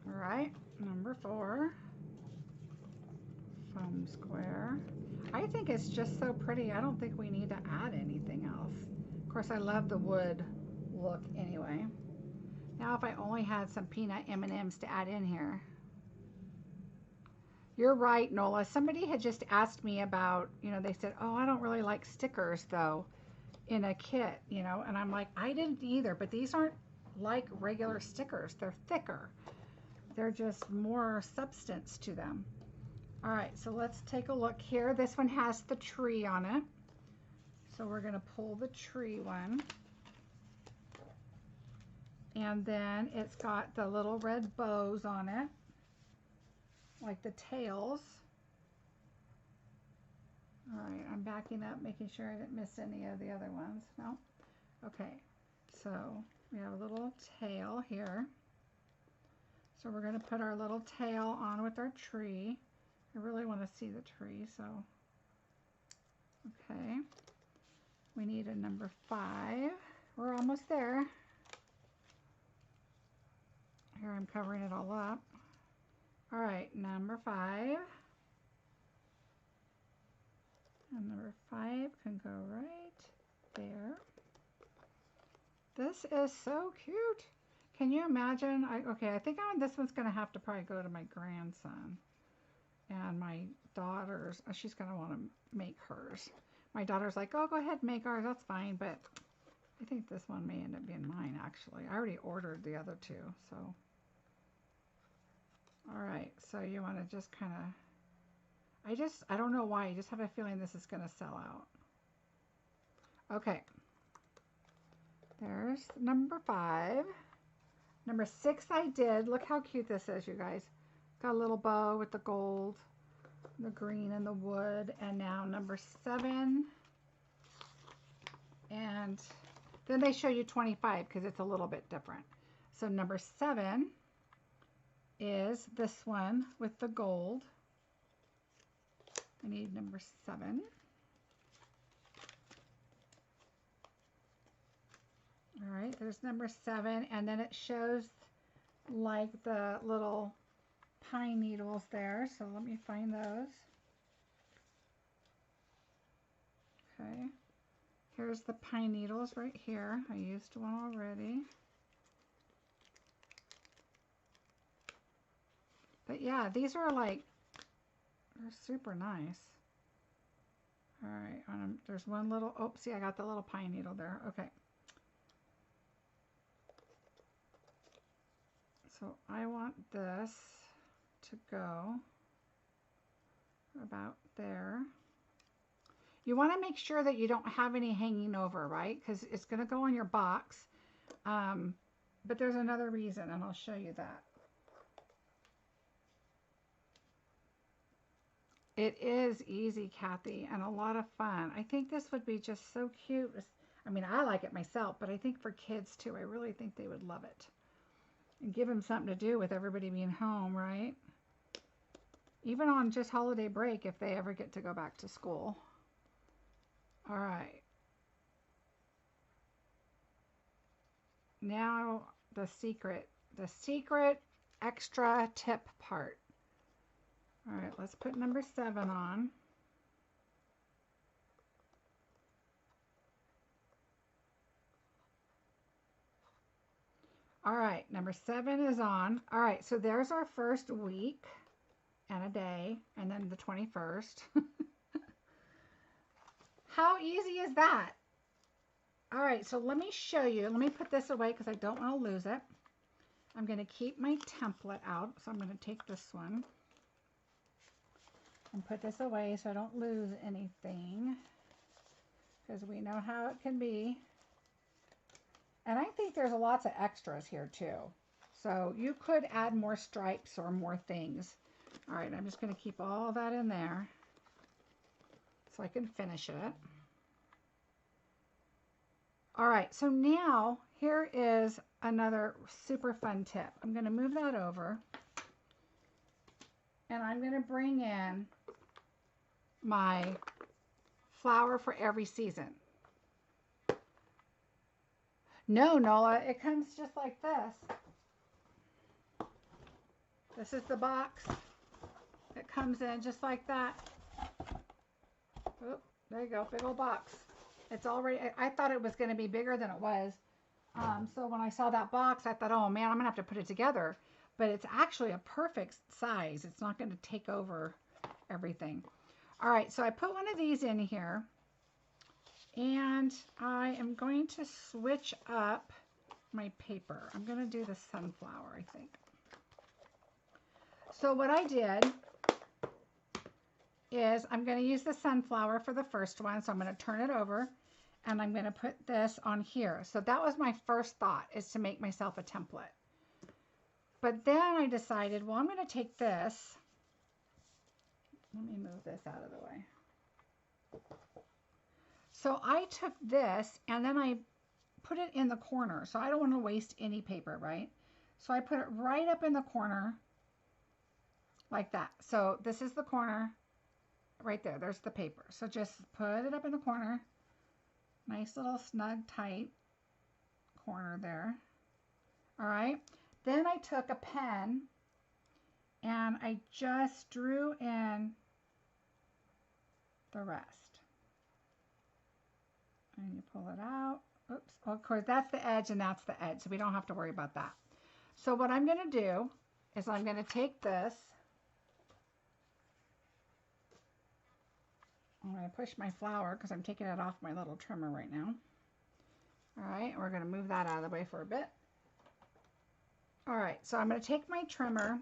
All right, number 4. Foam square. I think it's just so pretty. I don't think we need to add anything else. Of course, I love the wood look anyway. Now if I only had some peanut M&Ms to add in here. You're right, Nola. Somebody had just asked me about, you know, they said, oh, I don't really like stickers though in a kit, you know, and I'm like, I didn't either, but these aren't like regular stickers. They're thicker. They're just more substance to them. All right, so let's take a look here. This one has the tree on it. So we're going to pull the tree one. And then it's got the little red bows on it, like the tails. All right, I'm backing up, making sure I didn't miss any of the other ones. No? Okay, so we have a little tail here. So we're going to put our little tail on with our tree. I really want to see the tree, so okay. We need a number 5. We're almost there. Here I'm covering it all up. All right, number 5. And number 5 can go right there. This is so cute. Can you imagine? Okay, I think this one's going to have to probably go to my grandson. And my daughter's, she's going to want to make hers. My daughter's like, oh, go ahead and make ours. That's fine. But I think this one may end up being mine, actually. I already ordered the other 2. So, all right. So you want to just kind of, I don't know why. I just have a feeling this is going to sell out. Okay. There's number 5. Number 6 I did. Look how cute this is, you guys. Got a little bow with the gold, the green, and the wood. And now number 7. And then they show you 25 because it's a little bit different. So number 7 is this one with the gold. I need number 7. All right, there's number 7, and then it shows like the little pine needles there. So let me find those. Okay, here's the pine needles right here. I used one already. But yeah, these are like, they're super nice. All right, there's one little, oh, see, I got the little pine needle there. Okay. So I want this to go about there. You want to make sure that you don't have any hanging over, right? Because it's going to go in your box. But there's another reason, and I'll show you that. It is easy, Kathy, and a lot of fun. I think this would be just so cute. I mean, I like it myself, but I think for kids too, I really think they would love it. And give them something to do with everybody being home, right? Even on just holiday break if they ever get to go back to school. All right. Now the secret extra tip part. All right, let's put number 7 on. All right, number 7 is on. All right, so there's our first week and a day, and then the 21st. How easy is that? All right, so let me show you. Let me put this away because I don't want to lose it. I'm going to keep my template out, so I'm going to take this one and put this away so I don't lose anything, because we know how it can be. And I think there's lots of extras here too. So you could add more stripes or more things. All right, I'm just going to keep all that in there so I can finish it. All right, so now here is another super fun tip. I'm going to move that over, and I'm going to bring in my flower for every season. No, Nola, it comes just like this. This is the box. It comes in just like that. Oh, there you go, big old box. It's already, I thought it was going to be bigger than it was. So when I saw that box, I thought, oh man, I'm going to have to put it together. But it's actually a perfect size. It's not going to take over everything. All right, so I put one of these in here. And I am going to switch up my paper. I'm going to do the sunflower, I think. So what I did is I'm going to use the sunflower for the first one. So I'm going to turn it over, and I'm going to put this on here. So that was my first thought, is to make myself a template. But then I decided, well, I'm going to take this. Let me move this out of the way. So I took this and then I put it in the corner. So I don't want to waste any paper, right? So I put it right up in the corner like that. So this is the corner right there. There's the paper. So just put it up in the corner. Nice little snug, tight corner there. All right. Then I took a pen and I just drew in the rest. And you pull it out. Oops. Well, of course, that's the edge and that's the edge, so we don't have to worry about that. So what I'm going to do is I'm going to take this. I'm going to push my flower because I'm taking it off my little trimmer right now. All right, we're going to move that out of the way for a bit. All right, so I'm going to take my trimmer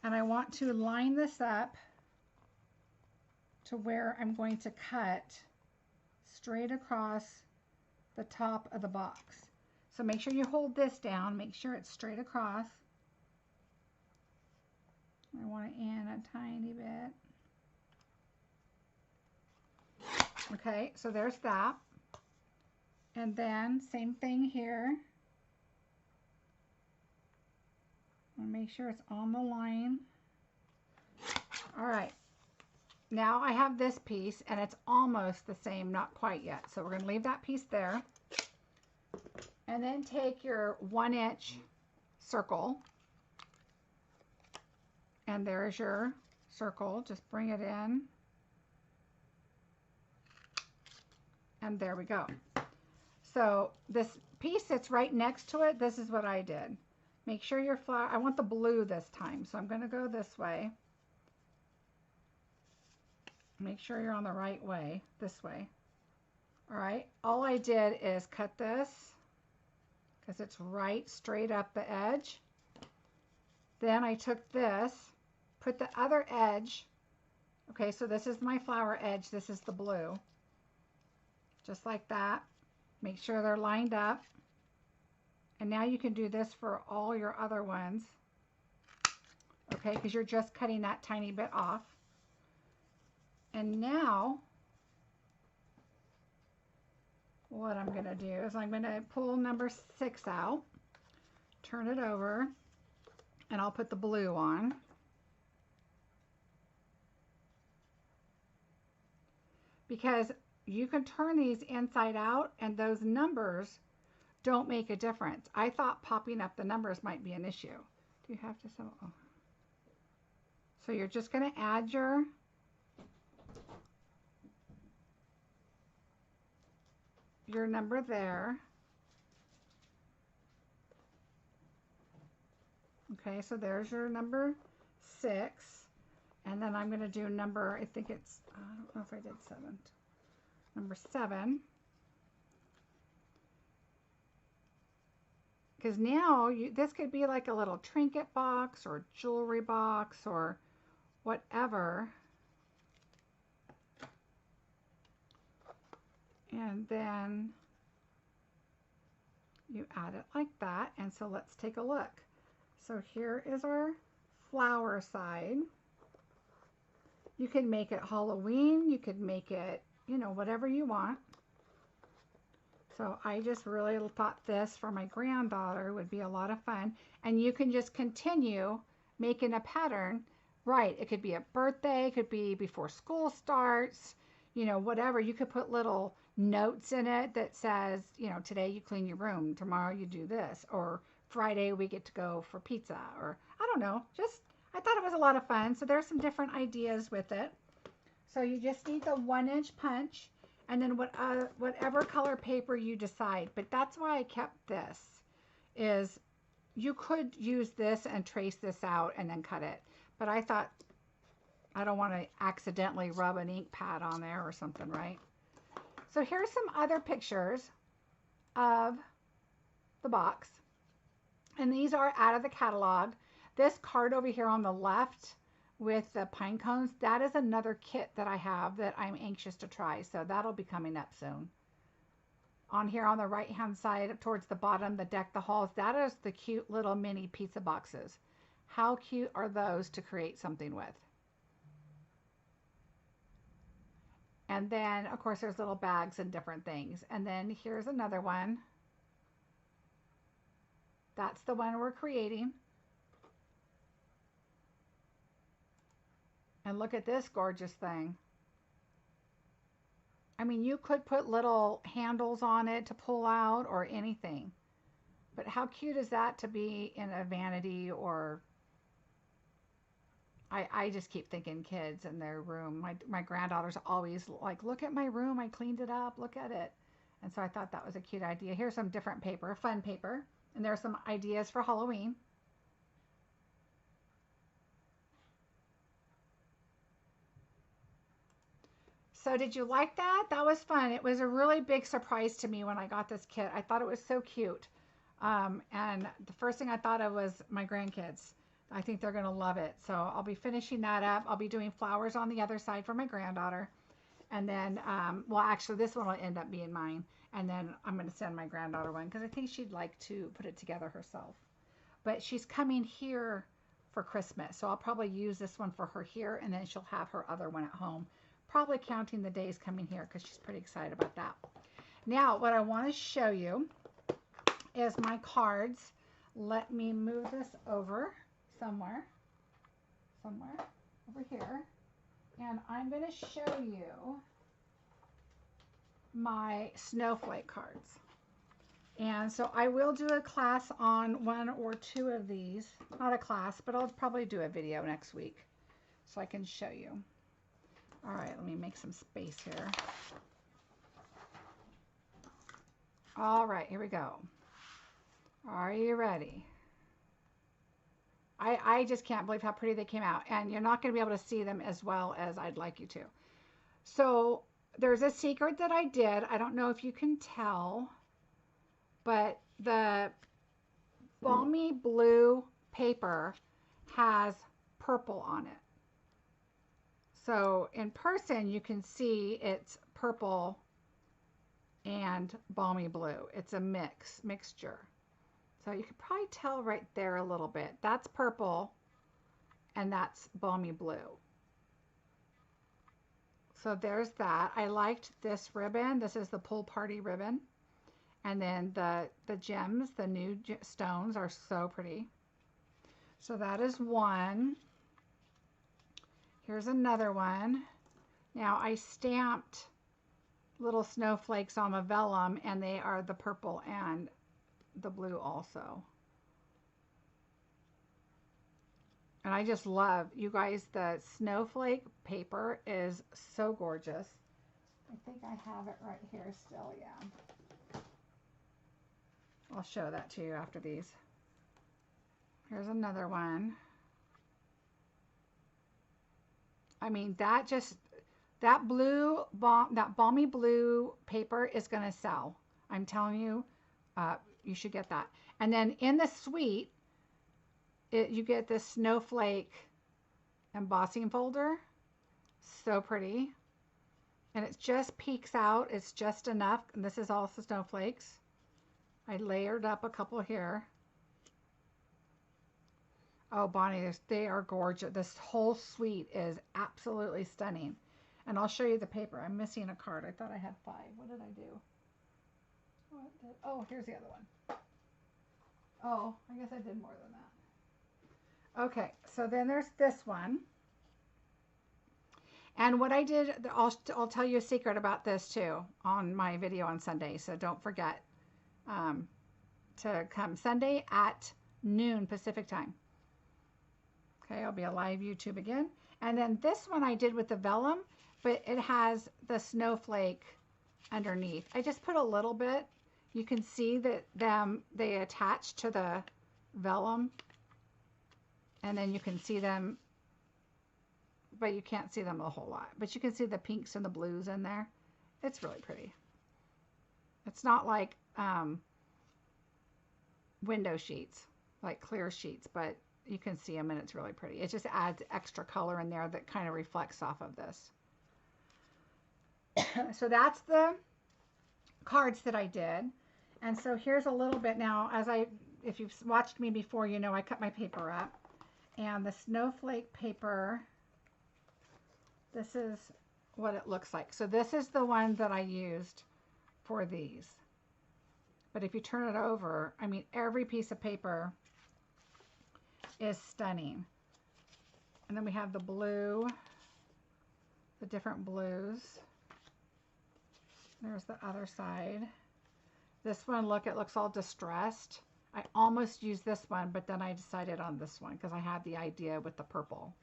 and I want to line this up to where I'm going to cut straight across the top of the box. So make sure you hold this down, make sure it's straight across. I want to in a tiny bit. Okay, so there's that. And then same thing here. I'll make sure it's on the line. All right. Now I have this piece and it's almost the same, not quite yet. So we're going to leave that piece there. And then take your 1-inch circle. And there's your circle. Just bring it in. And there we go. So this piece that's right next to it, this is what I did. Make sure your flower, I want the blue this time. So I'm going to go this way. Make sure you're on the right way, this way. All right, all I did is cut this because it's right straight up the edge. Then I took this, put the other edge. Okay, so this is my flower edge. This is the blue. Just like that. Make sure they're lined up. And now you can do this for all your other ones. Okay, because you're just cutting that tiny bit off. And now, what I'm going to do is I'm going to pull number 6 out, turn it over, and I'll put the blue on. Because you can turn these inside out and those numbers don't make a difference. I thought popping up the numbers might be an issue. Do you have to sew? Oh. So you're just going to add your number there. Okay, so there's your number 6. And then I'm going to do number, I think it's, I don't know if I did 7. Number 7. Because now this could be like a little trinket box or jewelry box or whatever. And then you add it like that. And so let's take a look. So here is our flower side. You can make it Halloween. You could make it, you know, whatever you want. So I just really thought this for my granddaughter would be a lot of fun. And you can just continue making a pattern. Right, it could be a birthday, it could be before school starts, you know, whatever. You could put little notes in it that says, you know, today you clean your room, tomorrow you do this, or Friday we get to go for pizza, or I don't know, just I thought it was a lot of fun. So there's some different ideas with it. So you just need the 1-inch punch and then whatever color paper you decide. But that's why I kept this, is you could use this and trace this out and then cut it. But I thought I don't want to accidentally rub an ink pad on there or something, right? So here's some other pictures of the box. And these are out of the catalog. This card over here on the left with the pine cones, that is another kit that I have that I'm anxious to try. So that'll be coming up soon. On here on the right hand side towards the bottom, the deck the halls, that is the cute little mini pizza boxes. How cute are those to create something with? And then, of course, there's little bags and different things. And then here's another one. That's the one we're creating. And look at this gorgeous thing. I mean, you could put little handles on it to pull out or anything. But how cute is that to be in a vanity, or I just keep thinking kids in their room. My granddaughter's always like, look at my room. I cleaned it up. Look at it. And so I thought that was a cute idea. Here's some different paper, fun paper. And there are some ideas for Halloween. So did you like that? That was fun. It was a really big surprise to me when I got this kit. I thought it was so cute. And the first thing I thought of was my grandkids. I think they're going to love it. So I'll be finishing that up. I'll be doing flowers on the other side for my granddaughter. And then, well, actually, this one will end up being mine. And then I'm going to send my granddaughter one because I think she'd like to put it together herself. But she's coming here for Christmas. So I'll probably use this one for her here. And then she'll have her other one at home. Probably counting the days coming here because she's pretty excited about that. Now, what I want to show you is my cards. Let me move this over somewhere over here. And I'm going to show you my Snowflake cards. And so I will do a class on one or two of these. Not a class, but I'll probably do a video next week so I can show you. All right, let me make some space here. All right, here we go. Are you ready? I just can't believe how pretty they came out. And you're not going to be able to see them as well as I'd like you to. So there's a secret that I did. I don't know if you can tell, but the balmy blue paper has purple on it. So in person, you can see it's purple and balmy blue. It's a mixture. So you can probably tell right there a little bit. That's purple and that's balmy blue. So there's that. I liked this ribbon. This is the Pool Party ribbon. And then the gems, the new stones are so pretty. So that is one. Here's another one. Now I stamped little snowflakes on the vellum and they are the purple and the blue also. And I just love, you guys, the snowflake paper is so gorgeous. I think I have it right here still, yeah. I'll show that to you after these. Here's another one. I mean, that balmy blue paper is going to sell. I'm telling you, you should get that. And then in the suite, you get this snowflake embossing folder. So pretty. And it just peeks out. It's just enough. And this is also snowflakes. I layered up a couple here. Oh, Bonnie, they are gorgeous. This whole suite is absolutely stunning. And I'll show you the paper. I'm missing a card. I thought I had 5. What did I do? Oh, here's the other one. Oh, I guess I did more than that. Okay, so then there's this one. And what I did, I'll tell you a secret about this too on my video on Sunday. So don't forget to come Sunday at noon Pacific time. Okay, I'll be a live YouTube again. And then this one I did with the vellum, but it has the snowflake underneath. I just put a little bit. You can see that they attach to the vellum. And then you can see them, but you can't see them a whole lot. But you can see the pinks and the blues in there. It's really pretty. It's not like window sheets, like clear sheets, but you can see them and it's really pretty. It just adds extra color in there that kind of reflects off of this. So that's the cards that I did. And so here's a little bit now, if you've watched me before, you know I cut my paper up. And the snowflake paper, this is what it looks like. So this is the one that I used for these. But if you turn it over, I mean, every piece of paper is stunning. And then we have the blue, the different blues. There's the other side. This one, look, it looks all distressed. I almost used this one, but then I decided on this one because I had the idea with the purple.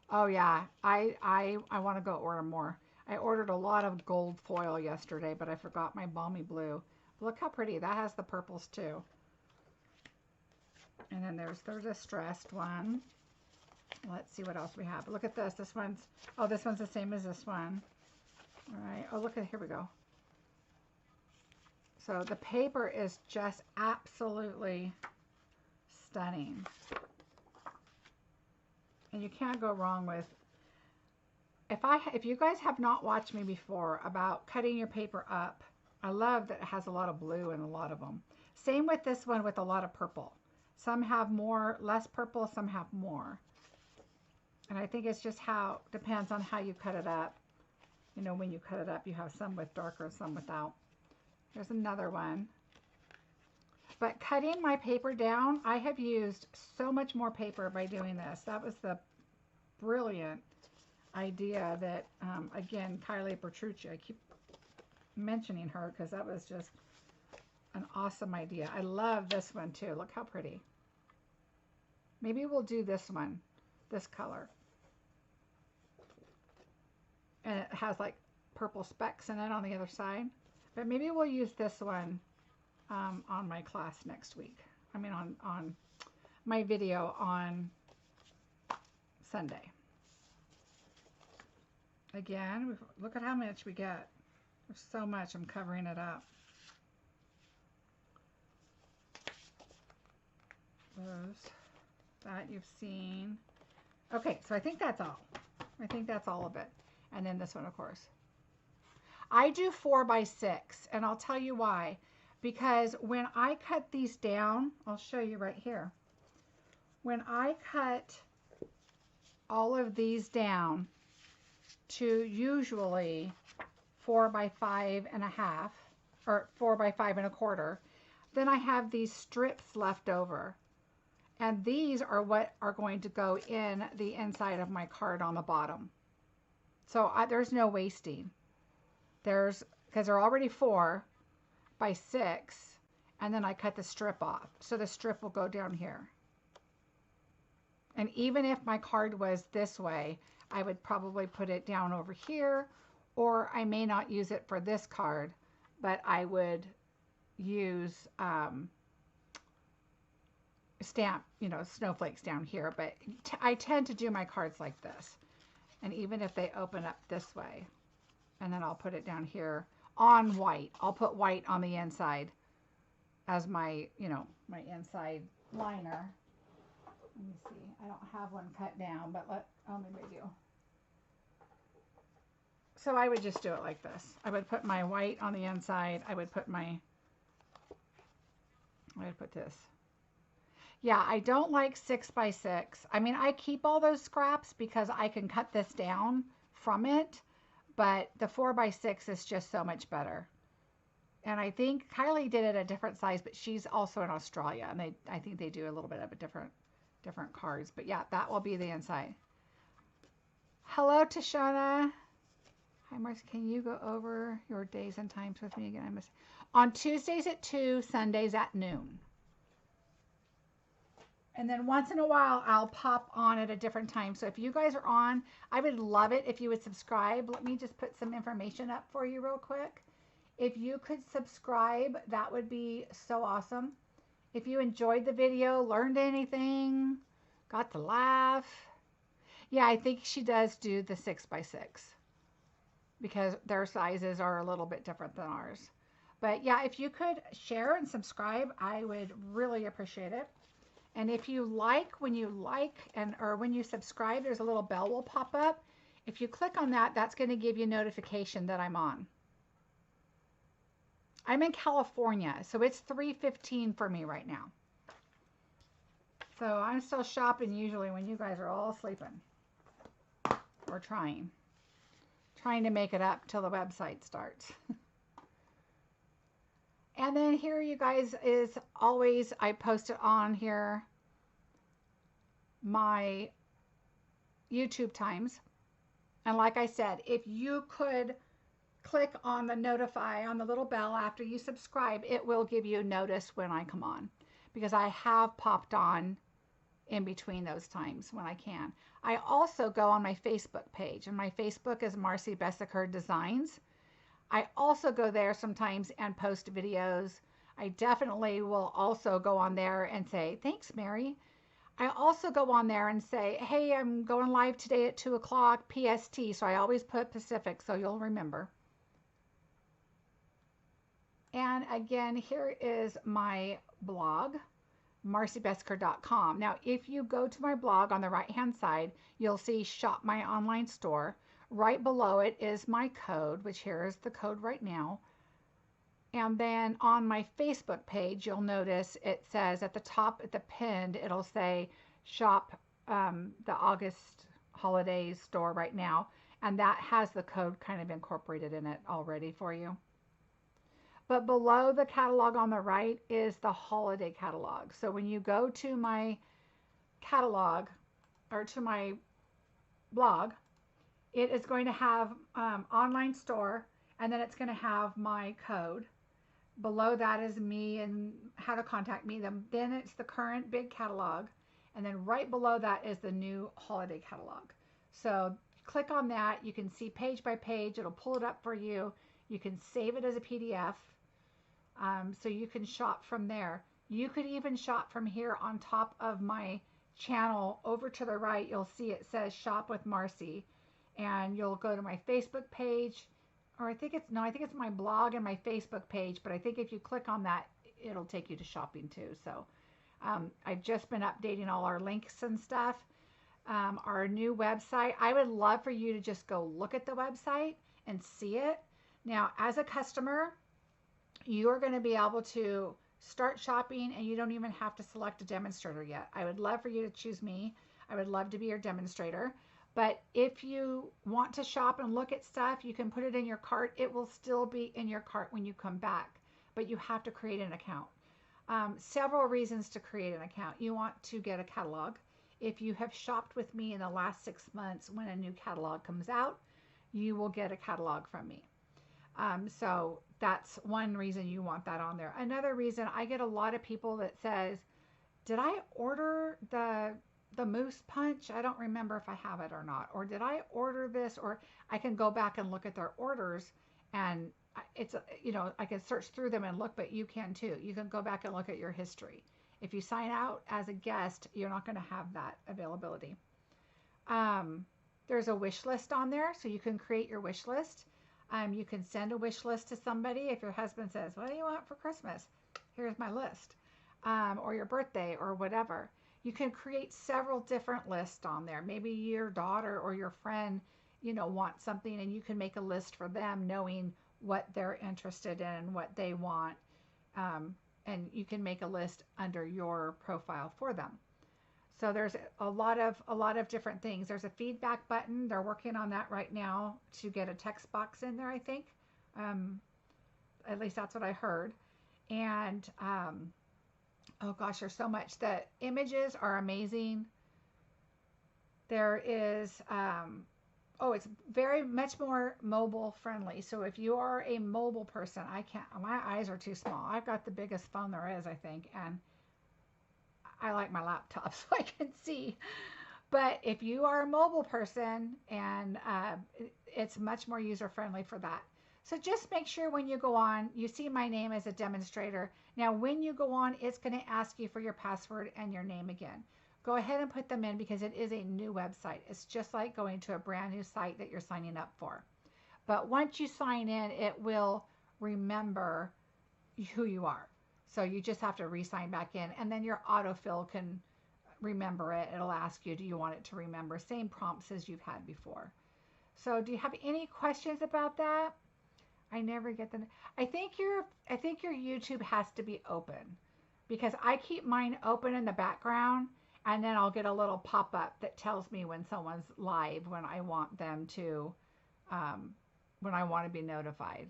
Oh yeah, I want to go order more. I ordered a lot of gold foil yesterday, but I forgot my balmy blue. Look how pretty. That has the purples too. And then there's the distressed one. Let's see what else we have. Look at this. This one's the same as this one. All right. Oh, look at, here we go. So the paper is just absolutely stunning. And you can't go wrong with, if you guys have not watched me before about cutting your paper up, I love that it has a lot of blue in a lot of them. Same with this one with a lot of purple. Some have more, less purple, some have more. And I think it's just how, depends on how you cut it up. You know, when you cut it up, you have some with darker, some without. There's another one. But cutting my paper down, I have used so much more paper by doing this. That was the brilliant idea that, again, Kylie Bertrucci, I keep mentioning her because that was just an awesome idea. I love this one too. Look how pretty. Maybe we'll do this one, this color. And it has like purple specks in it on the other side. But maybe we'll use this one on my class next week. I mean on my video on Sunday. Again, look at how much we get. There's so much. I'm covering it up. That you've seen. Okay, so I think that's all. I think that's all of it. And then this one, of course. I do 4x6, and I'll tell you why. Because when I cut these down, I'll show you right here. When I cut all of these down to usually 4x5.5 or 4x5.25, then I have these strips left over. And these are what are going to go in the inside of my card on the bottom. So there's no wasting. Because they're already 4x6, and then I cut the strip off. So the strip will go down here. And even if my card was this way, I would probably put it down over here, or I may not use it for this card, but I would use snowflakes down here. But I tend to do my cards like this. And even if they open up this way, and then I'll put it down here on white. I'll put white on the inside as my, my inside liner. Let me see. I don't have one cut down, but maybe I do. So I would just do it like this. I would put my white on the inside. I would put this. Yeah, I don't like 6x6. I mean, I keep all those scraps because I can cut this down from it, but the 4x6 is just so much better. And I think Kylie did it a different size, but she's also in Australia, and I think they do a little bit of a different cards. But yeah, that will be the inside. Hello, Tashana. Hi, Marcie. Can you go over your days and times with me again? On Tuesdays at 2, Sundays at noon. And then once in a while, I'll pop on at a different time. So if you guys are on, I would love it if you would subscribe. Let me just put some information up for you real quick. If you could subscribe, that would be so awesome. If you enjoyed the video, learned anything, got to laugh. Yeah, I think she does do the 6x6 because their sizes are a little bit different than ours. But yeah, if you could share and subscribe, I would really appreciate it. And if you when you subscribe, there's a little bell will pop up. If you click on that, that's going to give you notification that I'm on. I'm in California, so it's 3:15 for me right now. So I'm still shopping usually when you guys are all sleeping or trying to make it up till the website starts. And then here, you guys, is always, I posted on here my YouTube times. And like I said, if you could click on the notify on the little bell after you subscribe, it will give you notice when I come on, because I have popped on in between those times when I can. I also go on my Facebook page, and my Facebook is Marcie Bessaker Designs. I also go there sometimes and post videos. I definitely will also go on there and say, thanks, Mary. I also go on there and say, hey, I'm going live today at 2 o'clock PST. So I always put Pacific so you'll remember. And again, here is my blog, marciebessaker.com. Now, if you go to my blog on the right-hand side, you'll see Shop My Online Store. Right below it is my code, which here is the code right now. And then on my Facebook page, you'll notice it says at the top, at the pinned, it'll say Shop the August Holidays store right now. And that has the code kind of incorporated in it already for you. But below the catalog on the right is the holiday catalog. So when you go to my catalog or to my blog, it is going to have online store, and then it's going to have my code. Below that is me and how to contact me. Then it's the current big catalog, and then right below that is the new holiday catalog. So click on that. You can see page by page. It'll pull it up for you. You can save it as a PDF. So you can shop from there. You could even shop from here on top of my channel. Over to the right, you'll see it says Shop with Marcie, and you'll go to my Facebook page, or I think it's my blog and my Facebook page, but I think if you click on that, it'll take you to shopping too. So I've just been updating all our links and stuff. Our new website, I would love for you to just go look at the website and see it. Now, as a customer, you're going to be able to start shopping, and you don't even have to select a demonstrator yet. I would love for you to choose me. I would love to be your demonstrator. But if you want to shop and look at stuff, you can put it in your cart. It will still be in your cart when you come back, but you have to create an account. Several reasons to create an account. You want to get a catalog. If you have shopped with me in the last 6 months, when a new catalog comes out, you will get a catalog from me. So that's one reason you want that on there. Another reason, I get a lot of people that says, did I order the mousse punch? I don't remember if I have it or not. Or did I order this? Or I can go back and look at their orders, and it's, I can search through them and look, but you can too. You can go back and look at your history. If you sign out as a guest, you're not going to have that availability. There's a wish list on there, so you can create your wish list. You can send a wish list to somebody. If your husband says, what do you want for Christmas? Here's my list. Or your birthday or whatever. You can create several different lists on there. Maybe your daughter or your friend, want something, and you can make a list for them, knowing what they're interested in, what they want. And you can make a list under your profile for them. So there's a lot of different things. There's a feedback button. They're working on that right now to get a text box in there, I think. At least that's what I heard. And oh gosh, there's so much. The images are amazing. There is, it's very much more mobile friendly. So if you are a mobile person, my eyes are too small. I've got the biggest phone there is, I think, and I like my laptop so I can see. But if you are a mobile person, and it's much more user friendly for that. So just make sure when you go on, you see my name as a demonstrator. Now, when you go on, it's going to ask you for your password and your name again. Go ahead and put them in, because it is a new website. It's just like going to a brand new site that you're signing up for. But once you sign in, it will remember who you are. So you just have to re-sign back in, and then your autofill can remember it. It'll ask you, do you want it to remember? Same prompts as you've had before. So do you have any questions about that? I never get them. I think your YouTube has to be open, because I keep mine open in the background, and then I'll get a little pop-up that tells me when someone's live, when I want them to, when I want to be notified.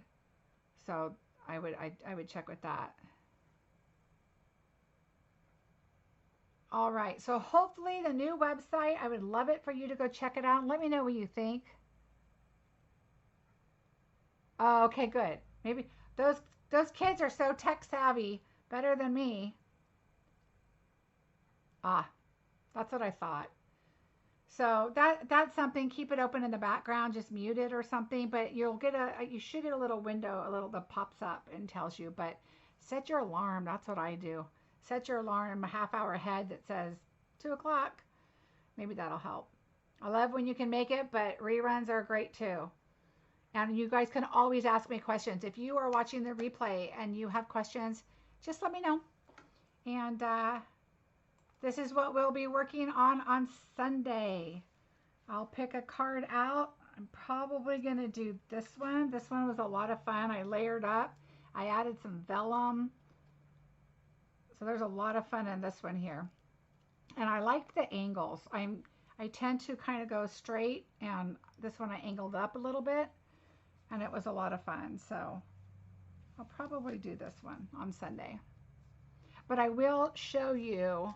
So I would check with that. All right, so hopefully the new website, I would love it for you to go check it out and let me know what you think. Oh, okay, good. Maybe those those kids are so tech savvy, better than me. Ah, that's what I thought. So that's something. Keep it open in the background, just mute it or something. But you should get a little window, a little that pops up and tells you. But set your alarm. That's what I do. Set your alarm a half hour ahead that says 2 o'clock. Maybe that'll help. I love when you can make it, but reruns are great too. And you guys can always ask me questions. If you are watching the replay and you have questions, just let me know. And this is what we'll be working on Sunday. I'll pick a card out. I'm probably going to do this one. This one was a lot of fun. I layered up. I added some vellum. So there's a lot of fun in this one here. And I like the angles. I tend to kind of go straight, and this one I angled up a little bit, and it was a lot of fun. So I'll probably do this one on Sunday. But I will show you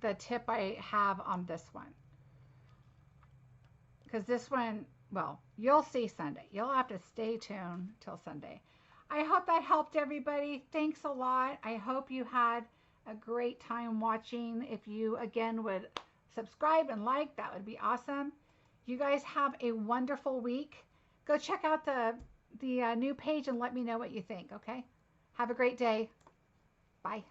the tip I have on this one. Because this one, well, you'll see Sunday. You'll have to stay tuned till Sunday. I hope that helped everybody. Thanks a lot. I hope you had a great time watching. If you, again, would subscribe and like, that would be awesome. You guys have a wonderful week. Go check out the new page and let me know what you think, okay? Have a great day. Bye.